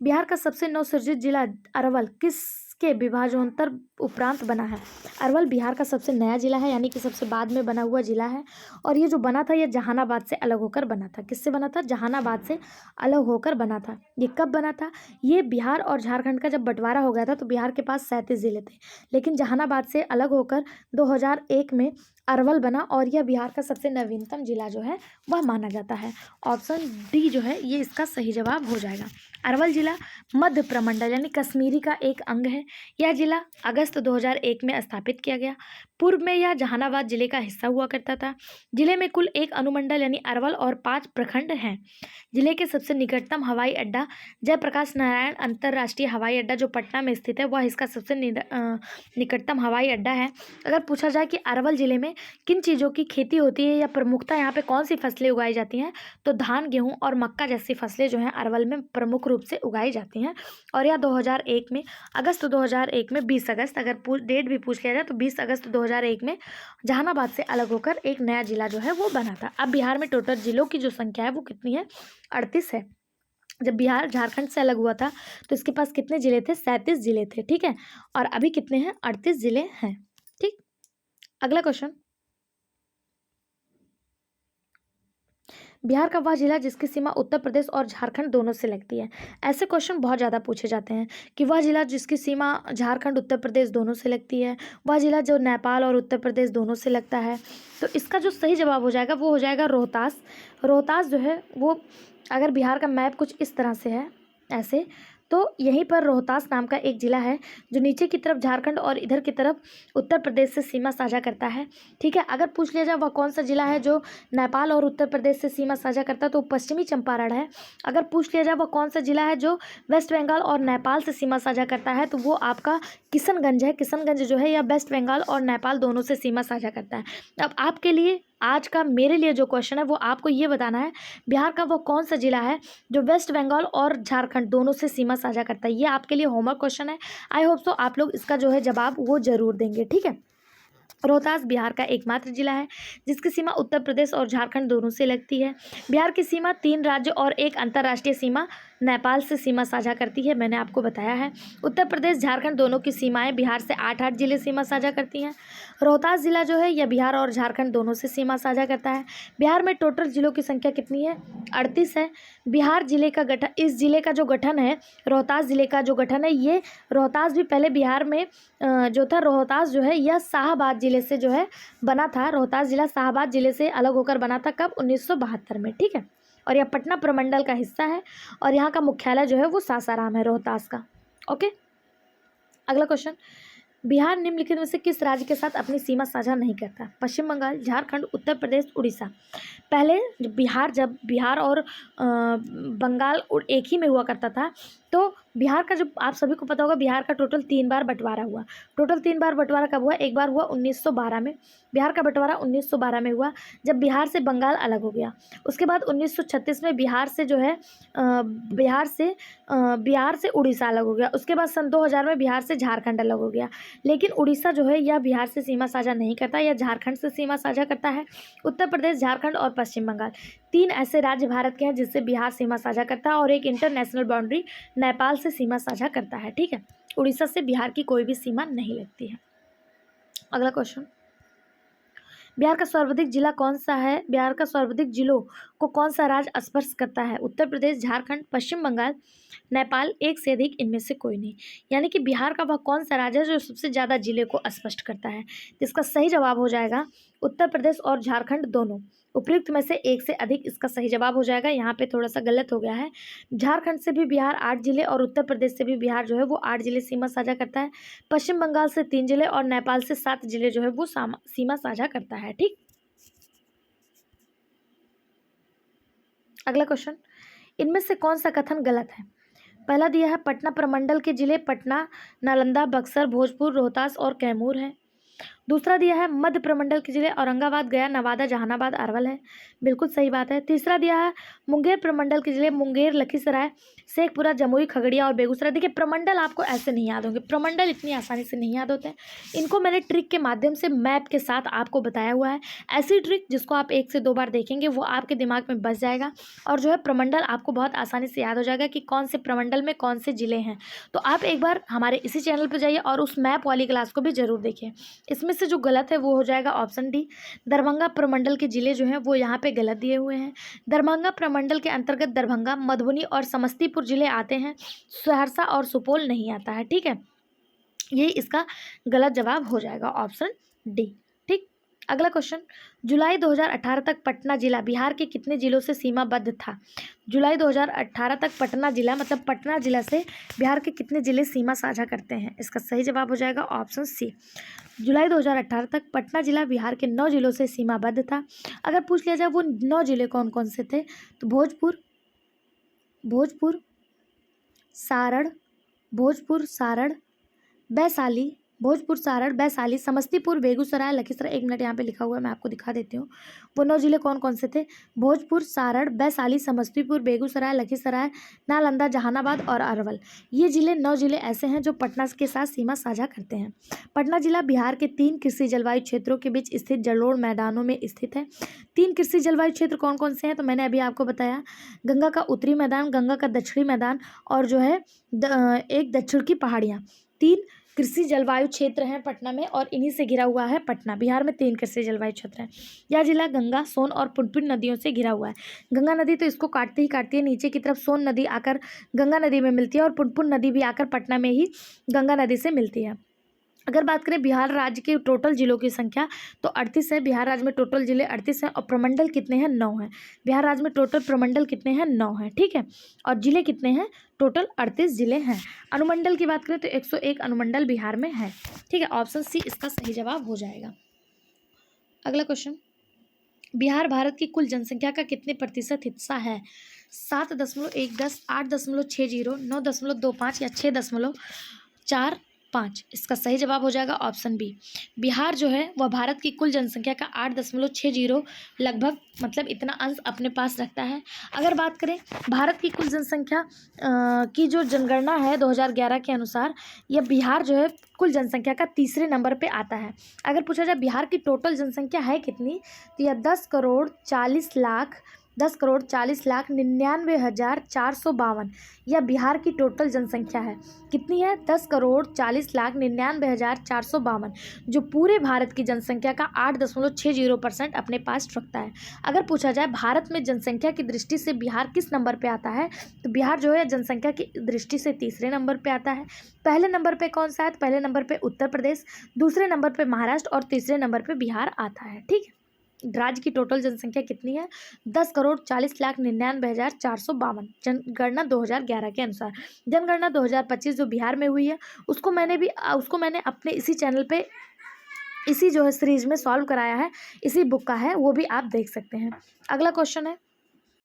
बिहार का सबसे नवसृजित जिला अरवल किसके विभाजनोत्तर उपरांत बना है? अरवल बिहार का सबसे नया जिला है, यानी कि सबसे बाद में बना हुआ जिला है। और ये जो बना था ये जहानाबाद से अलग होकर बना था। किससे बना था? जहानाबाद से अलग होकर बना था। ये कब बना था? ये बिहार और झारखंड का जब बंटवारा हो गया था तो बिहार के पास 37 जिले थे, लेकिन जहानाबाद से अलग होकर 2001 में अरवल बना और यह बिहार का सबसे नवीनतम जिला जो है वह माना जाता है। ऑप्शन डी जो है ये इसका सही जवाब हो जाएगा। अरवल जिला मध्य प्रमंडल यानी कश्मीरी का एक अंग है। यह जिला अगस्त 2001 में स्थापित किया गया। पूर्व में यह जहानाबाद जिले का हिस्सा हुआ करता था। जिले में कुल 1 अनुमंडल यानी अरवल और 5 प्रखंड हैं। जिले के सबसे निकटतम हवाई अड्डा जयप्रकाश नारायण अंतर्राष्ट्रीय हवाई अड्डा जो पटना में स्थित है वह इसका सबसे निकटतम हवाई अड्डा है। अगर पूछा जाए कि अरवल जिले में किन चीज़ों की खेती होती है या प्रमुखता यहाँ पे कौन सी फसलें उगाई जाती हैं, तो धान, गेहूँ और मक्का जैसी फसलें जो हैं अरवल में प्रमुख रूप से उगाई जाती हैं। और यह 2001 में अगस्त 2001 में 20 अगस्त, अगर डेट भी पूछ लिया जाए तो 20 अगस्त 2001 में जहानाबाद से अलग होकर एक नया जिला जो है वो बना था। अब बिहार में टोटल जिलों की जो संख्या है वो कितनी है? 38 है। जब बिहार झारखंड से अलग हुआ था तो इसके पास कितने जिले थे? 37 जिले थे, ठीक है। और अभी कितने हैं? 38 जिले हैं, ठीक। अगला क्वेश्चन, बिहार का वह जिला जिसकी सीमा उत्तर प्रदेश और झारखंड दोनों से लगती है। ऐसे क्वेश्चन बहुत ज़्यादा पूछे जाते हैं कि वह जिला जिसकी सीमा झारखंड उत्तर प्रदेश दोनों से लगती है, वह जिला जो नेपाल और उत्तर प्रदेश दोनों से लगता है। तो इसका जो सही जवाब हो जाएगा वो हो जाएगा रोहतास। रोहतास जो है वो, अगर बिहार का मैप कुछ इस तरह से है ऐसे, तो यहीं पर रोहतास नाम का एक ज़िला है जो नीचे की तरफ झारखंड और इधर की तरफ उत्तर प्रदेश से सीमा साझा करता है, ठीक है। अगर पूछ लिया जाए वह कौन सा ज़िला है जो नेपाल और उत्तर प्रदेश से सीमा साझा करता है तो पश्चिमी चंपारण है। अगर पूछ लिया जाए वह कौन सा ज़िला है जो वेस्ट बंगाल और नेपाल से सीमा साझा करता है तो वो आपका किशनगंज है। किशनगंज जो है यह वेस्ट बंगाल और नेपाल दोनों से सीमा साझा करता है। अब आपके लिए आज का मेरे लिए जो क्वेश्चन है वो आपको ये बताना है बिहार का वो कौन सा जिला है जो वेस्ट बंगाल और झारखंड दोनों से सीमा साझा करता है। ये आपके लिए होमवर्क क्वेश्चन है। आई होप सो आप लोग इसका जो है जवाब वो जरूर देंगे, ठीक है। रोहतास बिहार का एकमात्र जिला है जिसकी सीमा उत्तर प्रदेश और झारखंड दोनों से लगती है। बिहार की सीमा 3 राज्य और एक अंतर्राष्ट्रीय सीमा नेपाल से सीमा साझा करती है, मैंने आपको बताया है। उत्तर प्रदेश झारखंड दोनों की सीमाएं बिहार से 8-8 जिले सीमा साझा करती हैं। रोहतास जिला जो है यह बिहार और झारखंड दोनों से सीमा साझा करता है। बिहार में टोटल जिलों की संख्या कितनी है? 38 है। बिहार जिले का गठन, इस जिले का जो गठन है, रोहतास जिले का जो गठन है, ये रोहतास भी पहले बिहार में जो था, रोहतास जो है यह शाहाबाद जिले से जो है बना था। रोहतास जिला शाहाबाद जिले से अलग होकर बना था, कब? 1972 में, ठीक है। और यह पटना प्रमंडल का हिस्सा है और यहाँ का मुख्यालय जो है वो सासाराम है रोहतास का, ओके। अगला क्वेश्चन, बिहार निम्नलिखित में से किस राज्य के साथ अपनी सीमा साझा नहीं करता? पश्चिम बंगाल, झारखंड, उत्तर प्रदेश, उड़ीसा। पहले जब बिहार और बंगाल एक ही में हुआ करता था तो बिहार का, जो आप सभी को पता होगा, बिहार का टोटल 3 बार बंटवारा हुआ। टोटल 3 बार बंटवारा कब हुआ? एक बार हुआ 1912 में, बिहार का बंटवारा 1912 में हुआ जब बिहार से बंगाल अलग हो गया। उसके बाद 1936 में बिहार से जो है बिहार से उड़ीसा अलग हो गया। उसके बाद सन 2000 में बिहार से झारखंड अलग हो गया। लेकिन उड़ीसा जो है यह बिहार से सीमा साझा नहीं करता, यह झारखंड से सीमा साझा करता है। उत्तर प्रदेश, झारखंड और पश्चिम बंगाल 3 ऐसे राज्य भारत के हैं जिससे बिहार सीमा साझा करता है और एक इंटरनेशनल बाउंड्री नेपाल से सीमा साझा करता है, ठीक है। उड़ीसा से बिहार की कोई भी सीमा नहीं लगती है। अगला क्वेश्चन, बिहार का सर्वाधिक जिला कौन सा है? बिहार का सर्वाधिक जिलों को कौन सा राज्य स्पर्श करता है? उत्तर प्रदेश, झारखंड, पश्चिम बंगाल, नेपाल, एक से अधिक, इनमें से कोई नहीं। यानी कि बिहार का वह कौन सा राज्य है जो सबसे ज़्यादा जिले को स्पर्श करता है? इसका सही जवाब हो जाएगा उत्तर प्रदेश और झारखंड दोनों। उपयुक्त में से एक से अधिक इसका सही जवाब हो जाएगा। यहाँ पे थोड़ा सा गलत हो गया है। झारखंड से भी बिहार 8 जिले और उत्तर प्रदेश से भी बिहार जो है वो 8 जिले सीमा साझा करता है। पश्चिम बंगाल से 3 जिले और नेपाल से 7 जिले जो है वो सीमा साझा करता है, ठीक। अगला क्वेश्चन, इनमें से कौन सा कथन गलत है? पहला दिया है पटना प्रमंडल के जिले पटना, नालंदा, बक्सर, भोजपुर, रोहतास और कैमूर हैं। दूसरा दिया है मध्य प्रमंडल के जिले औरंगाबाद, गया, नवादा, जहानाबाद, अरवल है, बिल्कुल सही बात है। तीसरा दिया है मुंगेर प्रमंडल के जिले मुंगेर, लखीसराय, शेखपुरा, जमुई, खगड़िया और बेगूसराय। देखिए प्रमंडल आपको ऐसे नहीं याद होंगे, प्रमंडल इतनी आसानी से नहीं याद होते हैं, इनको मैंने ट्रिक के माध्यम से मैप के साथ आपको बताया हुआ है। ऐसी ट्रिक जिसको आप 1 से 2 बार देखेंगे वो आपके दिमाग में बस जाएगा और जो है प्रमंडल आपको बहुत आसानी से याद हो जाएगा कि कौन से प्रमंडल में कौन से जिले हैं। तो आप एक बार हमारे इसी चैनल पर जाइए और उस मैप वाली क्लास को भी जरूर देखिए। इसमें से जो गलत है वो हो जाएगा ऑप्शन डी, दरभंगा प्रमंडल के जिले जो हैं वो यहाँ पे गलत दिए हुए हैं। दरभंगा प्रमंडल के अंतर्गत दरभंगा, मधुबनी और समस्तीपुर जिले आते हैं, सहरसा और सुपौल नहीं आता है। ठीक है, ये इसका गलत जवाब हो जाएगा ऑप्शन डी। ठीक, अगला क्वेश्चन, जुलाई 2018 तक पटना जिला बिहार के कितने जिलों से सीमाबद्ध था? जुलाई 2018 तक पटना जिला मतलब पटना जिला से बिहार के कितने जिले सीमा साझा करते हैं? इसका सही जवाब हो जाएगा ऑप्शन सी। जुलाई 2018 तक पटना जिला बिहार के 9 जिलों से सीमाबद्ध था। अगर पूछ लिया जाए वो 9 जिले कौन कौन से थे तो भोजपुर, सारण, वैशाली, समस्तीपुर, बेगूसराय, लखीसराय। 1 मिनट यहाँ पे लिखा हुआ है, मैं आपको दिखा देती हूँ। वो 9 जिले कौन कौन से थे? भोजपुर, सारण, वैशाली, समस्तीपुर, बेगूसराय, लखीसराय, नालंदा, जहानाबाद और अरवल। ये जिले 9 जिले ऐसे हैं जो पटना के साथ सीमा साझा करते हैं। पटना जिला बिहार के 3 कृषि जलवायु क्षेत्रों के बीच स्थित जलोढ़ मैदानों में स्थित है। 3 कृषि जलवायु क्षेत्र कौन कौन से हैं तो मैंने अभी आपको बताया, गंगा का उत्तरी मैदान, गंगा का दक्षिणी मैदान और जो है एक दक्षिण की पहाड़ियाँ। 3 कृषि जलवायु क्षेत्र हैं पटना में और इन्हीं से घिरा हुआ है पटना। बिहार में 3 कृषि जलवायु क्षेत्र हैं। यह जिला गंगा, सोन और पुनपुन नदियों से घिरा हुआ है। गंगा नदी तो इसको काटती है, नीचे की तरफ सोन नदी आकर गंगा नदी में मिलती है और पुनपुन नदी भी आकर पटना में ही गंगा नदी से मिलती है। अगर बात करें बिहार राज्य के टोटल जिलों की संख्या तो 38 है। बिहार राज्य में टोटल जिले 38 हैं और प्रमंडल कितने हैं? 9 हैं। बिहार राज्य में टोटल प्रमंडल कितने हैं? 9 हैं। ठीक है, और जिले कितने हैं? टोटल 38 जिले हैं। अनुमंडल की बात करें तो 101 अनुमंडल बिहार में है। ठीक है, ऑप्शन सी इसका सही जवाब हो जाएगा। अगला क्वेश्चन, बिहार भारत की कुल जनसंख्या का कितने प्रतिशत हिस्सा है? 7.110, 8.60, 9.25 या 6.45? इसका सही जवाब हो जाएगा ऑप्शन बी। बिहार जो है वह भारत की कुल जनसंख्या का 8.60 लगभग मतलब इतना अंश अपने पास रखता है। अगर बात करें भारत की कुल जनसंख्या की जो जनगणना है 2011 के अनुसार, यह बिहार जो है कुल जनसंख्या का 3रे नंबर पे आता है। अगर पूछा जाए बिहार की टोटल जनसंख्या है कितनी तो यह 10,40,99,452 यह बिहार की टोटल जनसंख्या है। कितनी है? 10,40,99,452 जो पूरे भारत की जनसंख्या का 8.60% अपने पास रखता है। अगर पूछा जाए भारत में जनसंख्या की दृष्टि से बिहार किस नंबर पे आता है तो बिहार जो है जनसंख्या की दृष्टि से 3रे नंबर पे आता है। पहले नंबर पे कौन सा है? पहले नंबर पे उत्तर प्रदेश, दूसरे नंबर पे महाराष्ट्र और तीसरे नंबर पे बिहार आता है। ठीक है, राज्य की टोटल जनसंख्या कितनी है? 10,40,99,452 जनगणना 2011 के अनुसार। जनगणना 2025 जो बिहार में हुई है उसको मैंने अपने इसी चैनल पे इसी जो है सीरीज में सॉल्व कराया है, इसी बुक का है, वो भी आप देख सकते हैं। अगला क्वेश्चन है,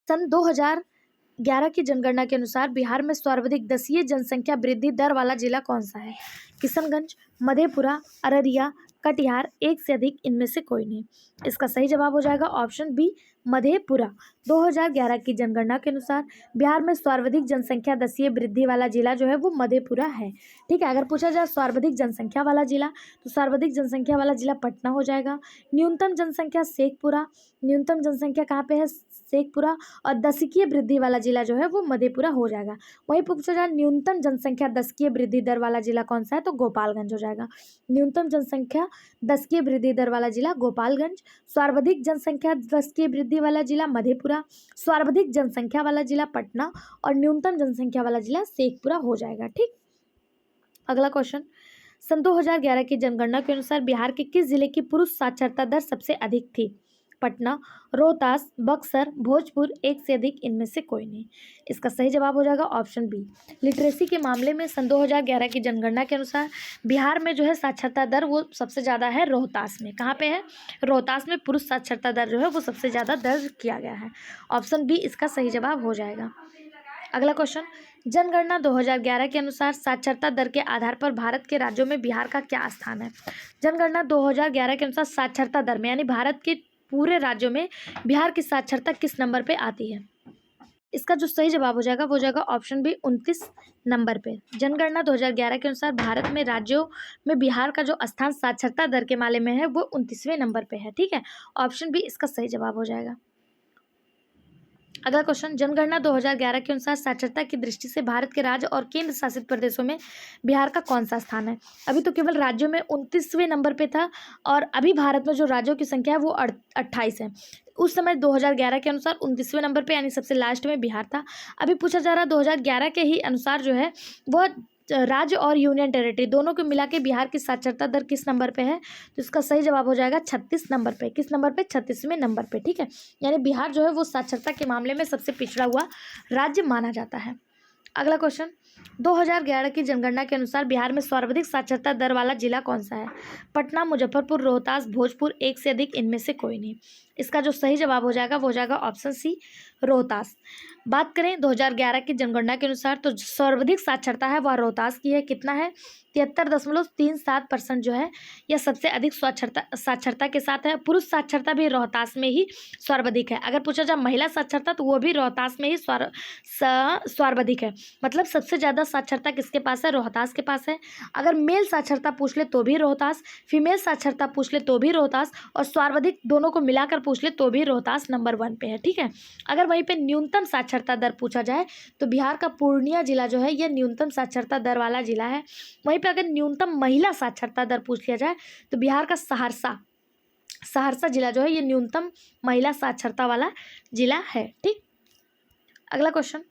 सन 2011 की जनगणना के अनुसार बिहार में सर्वाधिक दशीय जनसंख्या वृद्धि दर वाला जिला कौन सा है? किशनगंज, मधेपुरा, अररिया, कटिहार, एक से अधिक इनमें से कोई नहीं। इसका सही जवाब हो जाएगा ऑप्शन बी, मधेपुरा। 2011 की जनगणना के अनुसार बिहार में सर्वाधिक जनसंख्या दशीय वृद्धि वाला जिला जो है वो मधेपुरा है। ठीक है, अगर पूछा जाए सर्वाधिक जनसंख्या वाला जिला तो सर्वाधिक जनसंख्या वाला जिला पटना हो जाएगा। न्यूनतम जनसंख्या शेखपुरा, न्यूनतम जनसंख्या कहाँ पे है? शेखपुरा। और दशकीय वृद्धि वाला जिला जो है वो मधेपुरा हो जाएगा। वहीं पूछा जाए न्यूनतम जनसंख्या दशकीय वृद्धि दर वाला जिला कौन सा है तो गोपालगंज हो जाएगा। न्यूनतम जनसंख्या दशकीय वृद्धि दर वाला जिला गोपालगंज, सर्वाधिक जनसंख्या दशकीय वृद्धि वाला जिला मधेपुरा, सर्वाधिक जनसंख्या वाला जिला पटना और न्यूनतम जनसंख्या वाला जिला शेखपुरा हो जाएगा। ठीक, अगला क्वेश्चन, सन 2011 की जनगणना के अनुसार बिहार के किस जिले की पुरुष साक्षरता दर सबसे अधिक थी? पटना, रोहतास, बक्सर, भोजपुर, एक से अधिक इनमें से कोई नहीं। इसका सही जवाब हो जाएगा ऑप्शन बी। लिटरेसी के मामले में सन 2011 की जनगणना के अनुसार बिहार में जो है साक्षरता दर वो सबसे ज़्यादा है रोहतास में। कहाँ पे है? रोहतास में पुरुष साक्षरता दर जो है वो सबसे ज़्यादा दर्ज किया गया है। ऑप्शन बी इसका सही जवाब हो जाएगा। अगला क्वेश्चन, जनगणना 2011 के अनुसार साक्षरता दर के आधार पर भारत के राज्यों में बिहार का क्या स्थान है? जनगणना 2011 के अनुसार साक्षरता दर में यानी भारत के पूरे राज्यों में बिहार की साक्षरता किस नंबर पे आती है? इसका जो सही जवाब हो जाएगा वो हो जाएगा ऑप्शन बी 29 नंबर पे। जनगणना 2011 के अनुसार भारत में राज्यों में बिहार का जो स्थान साक्षरता दर के मामले में है वो 29वें नंबर पे है। ठीक है, ऑप्शन बी इसका सही जवाब हो जाएगा। अगला क्वेश्चन, जनगणना 2011 के अनुसार साक्षरता की दृष्टि से भारत के राज्य और केंद्र शासित प्रदेशों में बिहार का कौन सा स्थान है? अभी तो केवल राज्यों में 29वें नंबर पे था और अभी भारत में जो राज्यों की संख्या है वो 28 है। उस समय 2011 के अनुसार 29वें नंबर पे यानी सबसे लास्ट में बिहार था। अभी पूछा जा रहा 2011 के ही अनुसार जो है वह राज्य और यूनियन टेरिटरी दोनों को मिला के बिहार की साक्षरता दर किस नंबर पे है? तो इसका सही जवाब हो जाएगा 36 नंबर पे। किस नंबर पे? 36वें नंबर पे। ठीक है, यानी बिहार जो है वो साक्षरता के मामले में सबसे पिछड़ा हुआ राज्य माना जाता है। अगला क्वेश्चन, 2011 की जनगणना के अनुसार बिहार में सर्वाधिक साक्षरता दर वाला जिला कौन सा है? पटना, मुजफ्फरपुर, रोहतास, भोजपुर, एक से अधिक, इनमें से कोई नहीं। इसका जो सही जवाब हो जाएगा वो हो जाएगा ऑप्शन सी रोहतास। बात करें 2011 की जनगणना के अनुसार तो सर्वाधिक साक्षरता है वह रोहतास की है। कितना है? 73.37% जो है यह सबसे अधिक साक्षरता के साथ है। पुरुष साक्षरता भी रोहतास में ही सर्वाधिक है। अगर पूछा जाए महिला साक्षरता तो वो भी रोहतास में ही सर्वाधिक है। मतलब सबसे ज़्यादा साक्षरता किसके पास है? रोहतास के पास है। अगर मेल साक्षरता पूछ ले तो भी रोहतास, फीमेल साक्षरता पूछ ले तो भी रोहतास और सर्वाधिक दोनों को मिलाकर पूछ ले तो भी रोहतास नंबर 1 पे है। ठीक है, अगर वहीं पे न्यूनतम साक्षरता दर पूछा जाए तो बिहार का पूर्णिया जिला जो है यह न्यूनतम साक्षरता दर वाला जिला है। वहीं पे अगर न्यूनतम महिला साक्षरता दर पूछ लिया जाए तो बिहार का सहरसा जिला जो है ये न्यूनतम महिला साक्षरता वाला जिला है। ठीक, अगला क्वेश्चन,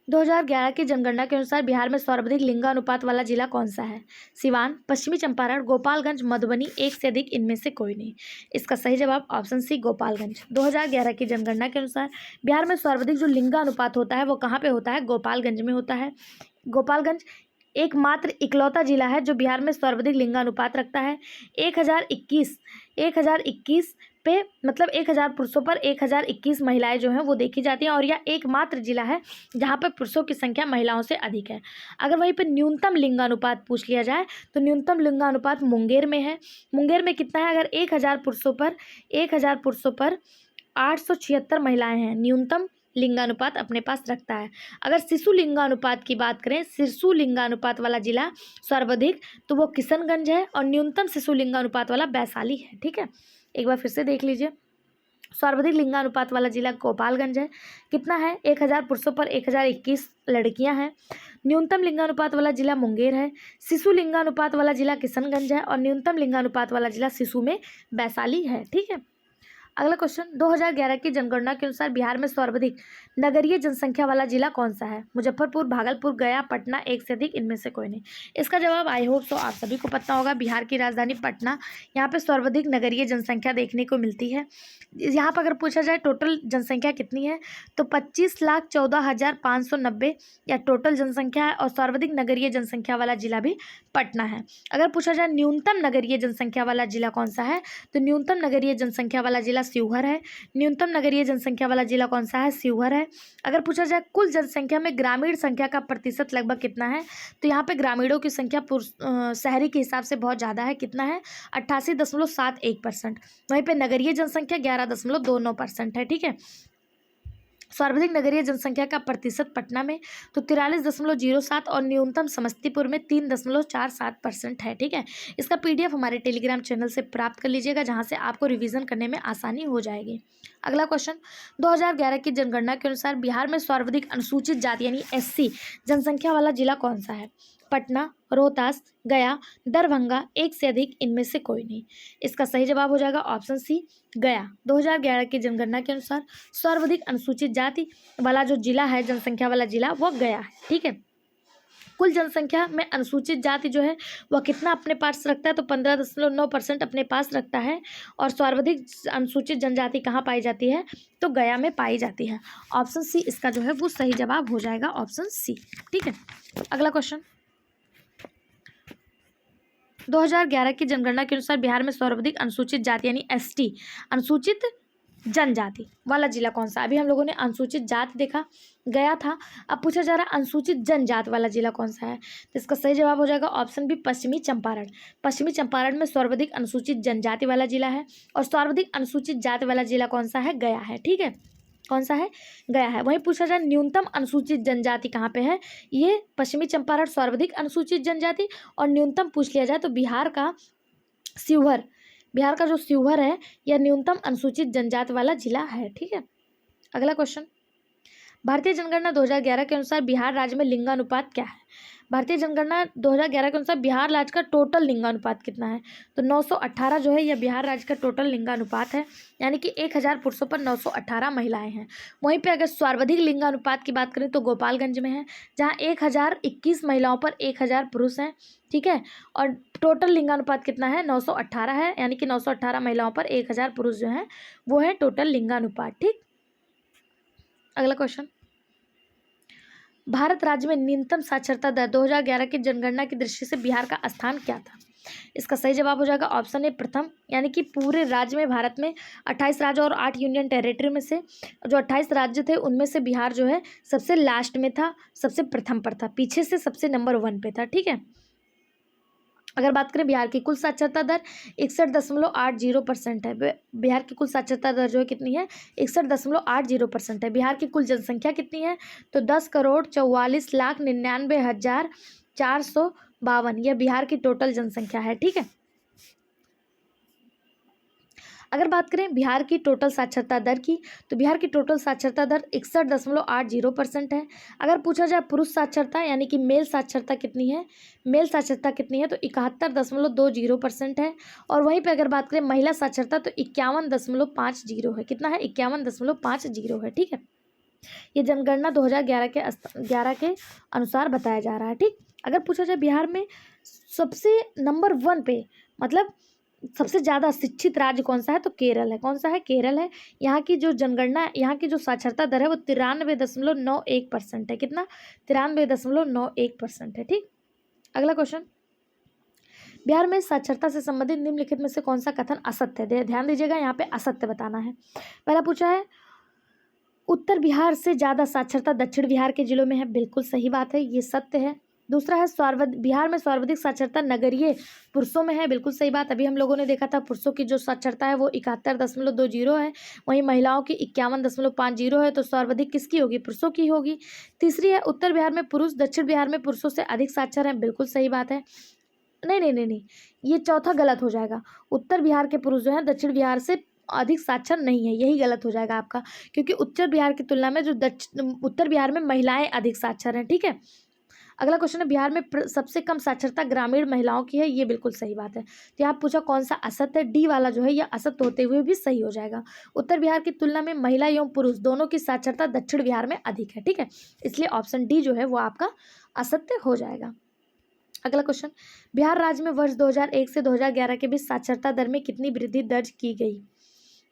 2011 की जनगणना के अनुसार बिहार में सर्वाधिक लिंगानुपात वाला जिला कौन सा है? सिवान, पश्चिमी चंपारण, गोपालगंज, मधुबनी, एक से अधिक, इनमें से कोई नहीं। इसका सही जवाब ऑप्शन सी गोपालगंज। 2011 की जनगणना के अनुसार बिहार में सर्वाधिक जो लिंगानुपात होता है वो कहाँ पे होता है? गोपालगंज में होता है। गोपालगंज एकमात्र इकलौता जिला है जो बिहार में सर्वाधिक लिंगानुपात रखता है। 1021 पे मतलब 1000 पुरुषों पर 1021 महिलाएं जो हैं वो देखी जाती हैं और यह एकमात्र जिला है जहां पर पुरुषों की संख्या महिलाओं से अधिक है। अगर वहीं पर न्यूनतम लिंगानुपात पूछ लिया जाए तो न्यूनतम लिंगानुपात मुंगेर में है। मुंगेर में कितना है? अगर 1000 पुरुषों पर 876 महिलाएं हैं, न्यूनतम लिंगानुपात अपने पास रखता है। अगर शिशु लिंगानुपात की बात करें, शिशु लिंगानुपात वाला जिला सर्वाधिक तो वो किशनगंज है और न्यूनतम शिशु लिंगानुपात वाला वैशाली है। ठीक है, एक बार फिर से देख लीजिए, सर्वाधिक लिंगानुपात वाला जिला गोपालगंज है। कितना है? 1000 पुरुषों पर 1021 लड़कियां हैं। न्यूनतम लिंगानुपात वाला जिला मुंगेर है। शिशु लिंगानुपात वाला जिला किशनगंज है और न्यूनतम लिंगानुपात वाला जिला शिशु में वैशाली है। ठीक है, अगला क्वेश्चन, 2011 की जनगणना के अनुसार बिहार में सर्वाधिक नगरीय जनसंख्या वाला जिला कौन सा है? मुजफ्फरपुर, भागलपुर, गया, पटना, एक से अधिक, इनमें से कोई नहीं। इसका जवाब आई होप सो आप सभी को पता होगा। बिहार की राजधानी पटना, यहाँ पे सर्वाधिक नगरीय जनसंख्या देखने को मिलती है। यहाँ पर अगर पूछा जाए टोटल जनसंख्या कितनी है तो 25,14,590 या टोटल जनसंख्या है और सर्वाधिक नगरीय जनसंख्या वाला जिला भी पटना है। अगर पूछा जाए न्यूनतम नगरीय जनसंख्या वाला जिला कौन सा है तो न्यूनतम नगरीय जनसंख्या वाला जिला शिवहर है। न्यूनतम नगरीय जनसंख्या वाला जिला कौन सा है? शिवहर है। अगर पूछा जाए कुल जनसंख्या में ग्रामीण संख्या का प्रतिशत लगभग कितना है तो यहाँ पे ग्रामीणों की संख्या शहरी के हिसाब से बहुत ज़्यादा है। कितना है? 88.71%। वहीं पे नगरीय जनसंख्या 11.29% है। ठीक है, सर्वाधिक नगरीय जनसंख्या का प्रतिशत पटना में तो 43.07 और न्यूनतम समस्तीपुर में 3.47% है। ठीक है, इसका PDF हमारे टेलीग्राम चैनल से प्राप्त कर लीजिएगा जहां से आपको रिवीजन करने में आसानी हो जाएगी। अगला क्वेश्चन, 2011 की जनगणना के अनुसार बिहार में सर्वाधिक अनुसूचित जाति यानी SC जनसंख्या वाला जिला कौन सा है? पटना, रोहतास, गया, दरभंगा, एक से अधिक, इनमें से कोई नहीं। इसका सही जवाब हो जाएगा ऑप्शन सी गया। 2011 की जनगणना के अनुसार सर्वाधिक अनुसूचित जाति वाला जो जिला है, जनसंख्या वाला जिला, वो गया है। ठीक है, कुल जनसंख्या में अनुसूचित जाति जो है वह कितना अपने पास रखता है तो 15.9% अपने पास रखता है और सर्वाधिक अनुसूचित जनजाति कहाँ पाई जाती है तो गया में पाई जाती है। ऑप्शन सी इसका जो है वो सही जवाब हो जाएगा, ऑप्शन सी। ठीक है, अगला क्वेश्चन, 2011 की जनगणना के अनुसार बिहार में सर्वाधिक अनुसूचित जाति यानी ST अनुसूचित जनजाति वाला जिला कौन सा? अभी हम लोगों ने अनुसूचित जाति देखा गया था, अब पूछा जा रहा है अनुसूचित जनजाति वाला जिला कौन सा है? तो इसका सही जवाब हो जाएगा ऑप्शन बी पश्चिमी चंपारण। पश्चिमी चंपारण में सर्वाधिक अनुसूचित जनजाति वाला जिला है, और सर्वाधिक अनुसूचित जाति वाला जिला कौन सा है? गया है। ठीक है, कौन सा है? गया है। वहीं पूछा जाए न्यूनतम अनुसूचित जनजाति कहाँ पे है? ये पश्चिमी चंपारण सर्वाधिक अनुसूचित जनजाति, और न्यूनतम पूछ लिया जाए तो बिहार का शिवहर, बिहार का जो शिवहर है यह न्यूनतम अनुसूचित जनजाति वाला जिला है। ठीक है, अगला क्वेश्चन, भारतीय जनगणना 2011 के अनुसार बिहार राज्य में लिंगानुपात क्या है? भारतीय जनगणना 2011 के अनुसार बिहार राज्य का टोटल लिंगानुपात कितना है? तो 918 जो है यह बिहार राज्य का टोटल लिंगानुपात है, यानी कि 1000 पुरुषों पर 918 महिलाएं हैं। वहीं पे अगर सर्वाधिक लिंगानुपात की बात करें तो गोपालगंज में है, जहां 1021 महिलाओं पर 1000 पुरुष हैं। ठीक है, और टोटल लिंगानुपात कितना है? 918 है, यानी कि 918 महिलाओं पर 1000 पुरुष जो हैं वो है टोटल लिंगानुपात। ठीक, अगला क्वेश्चन, भारत राज्य में न्यूनतम साक्षरता दर 2011 की जनगणना की दृष्टि से बिहार का स्थान क्या था? इसका सही जवाब हो जाएगा ऑप्शन ए प्रथम, यानी कि पूरे राज्य में भारत में 28 राज्य और 8 यूनियन टेरिटरी में से जो 28 राज्य थे उनमें से बिहार जो है सबसे लास्ट में था, सबसे प्रथम पर था, पीछे से सबसे नंबर 1 पे था। ठीक है, अगर बात करें बिहार की कुल साक्षरता दर 61.80% है। बिहार की कुल साक्षरता दर जो है कितनी है? 61.80% है। बिहार की कुल जनसंख्या कितनी है? तो 10,44,99,452 यह बिहार की टोटल जनसंख्या है। ठीक है, अगर बात करें बिहार की टोटल साक्षरता दर की, तो बिहार की टोटल साक्षरता दर 61.80% है। अगर पूछा जाए पुरुष साक्षरता यानी कि मेल साक्षरता कितनी है, मेल साक्षरता कितनी है, तो 71.20% है। और वहीं पे अगर बात करें महिला साक्षरता तो 51.50 है। कितना है? 51.50 है। ठीक है, ये जनगणना 2011 के अनुसार बताया जा रहा है। ठीक, अगर पूछा जाए बिहार में सबसे नंबर 1 पे, मतलब सबसे ज़्यादा शिक्षित राज्य कौन सा है, तो केरल है। कौन सा है? केरल है। यहाँ की जो जनगणना, यहाँ की जो साक्षरता दर है वो 93.91% है। कितना? 93.91% है। ठीक, अगला क्वेश्चन, बिहार में साक्षरता से संबंधित निम्नलिखित में से कौन सा कथन असत्य है? ध्यान दीजिएगा, यहाँ पे असत्य बताना है। पहला पूछा है उत्तर बिहार से ज़्यादा साक्षरता दक्षिण बिहार के जिलों में है। बिल्कुल सही बात है, ये सत्य है। दूसरा है बिहार में सर्वाधिक साक्षरता नगरीय पुरुषों में है। बिल्कुल सही बात, अभी हम लोगों ने देखा था पुरुषों की जो साक्षरता है वो 71.20 है, वहीं महिलाओं की 51.50 है, तो सर्वाधिक किसकी होगी? पुरुषों की होगी। तीसरी है उत्तर बिहार में पुरुष दक्षिण बिहार में पुरुषों से अधिक साक्षर हैं। बिल्कुल सही बात है। नहीं नहीं नहीं नहीं, ये चौथा गलत हो जाएगा। उत्तर बिहार के पुरुष जो हैं दक्षिण बिहार से अधिक साक्षर नहीं है, यही गलत हो जाएगा आपका, क्योंकि उत्तर बिहार की तुलना में जो उत्तर बिहार में महिलाएं अधिक साक्षर हैं। ठीक है, अगला क्वेश्चन है बिहार में सबसे कम साक्षरता ग्रामीण महिलाओं की है। ये बिल्कुल सही बात है। तो यहाँ पूछा कौन सा असत्य है? डी वाला जो है यह असत्य होते हुए भी सही हो जाएगा। उत्तर बिहार की तुलना में महिला एवं पुरुष दोनों की साक्षरता दक्षिण बिहार में अधिक है। ठीक है, इसलिए ऑप्शन डी जो है वो आपका असत्य हो जाएगा। अगला क्वेश्चन, बिहार राज्य में वर्ष 2001 से 2011 के बीच साक्षरता दर में कितनी वृद्धि दर्ज की गई?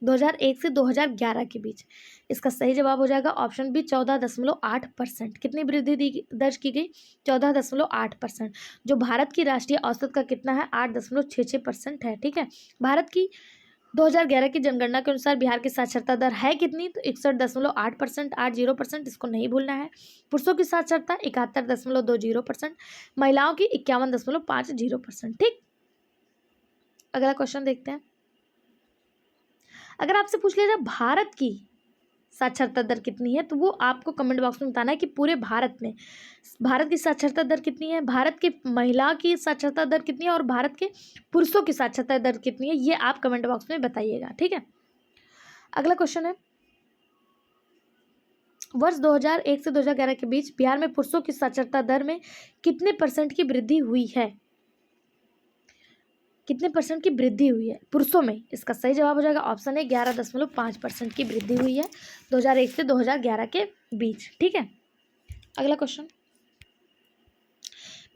2001 से 2011 के बीच, इसका सही जवाब हो जाएगा ऑप्शन बी 14.8%। कितनी वृद्धि दर्ज की गई? 14.8%, जो भारत की राष्ट्रीय औसत का कितना है? 8.66% है। ठीक है, भारत की 2011 की जनगणना के अनुसार बिहार की साक्षरता दर है कितनी? तो 61.8%, 80%, इसको नहीं भूलना है। पुरुषों की साक्षरता 71.20%, महिलाओं की 51.50%। ठीक, अगला क्वेश्चन देखते हैं। अगर आपसे पूछ लिया जाए भारत की साक्षरता दर कितनी है, तो वो आपको कमेंट बॉक्स में बताना है कि पूरे भारत में भारत की साक्षरता दर कितनी है, भारत के महिला की साक्षरता दर कितनी है और भारत के पुरुषों की साक्षरता दर कितनी है, ये आप कमेंट बॉक्स में बताइएगा। ठीक है, अगला क्वेश्चन है वर्ष 2001 से 2011 के बीच बिहार में पुरुषों की साक्षरता दर में कितने % की वृद्धि हुई है? कितने % की वृद्धि हुई है पुरुषों में? इसका सही जवाब हो जाएगा ऑप्शन है 11.5% की वृद्धि हुई है 2001 से 2011 के बीच। ठीक है, अगला क्वेश्चन,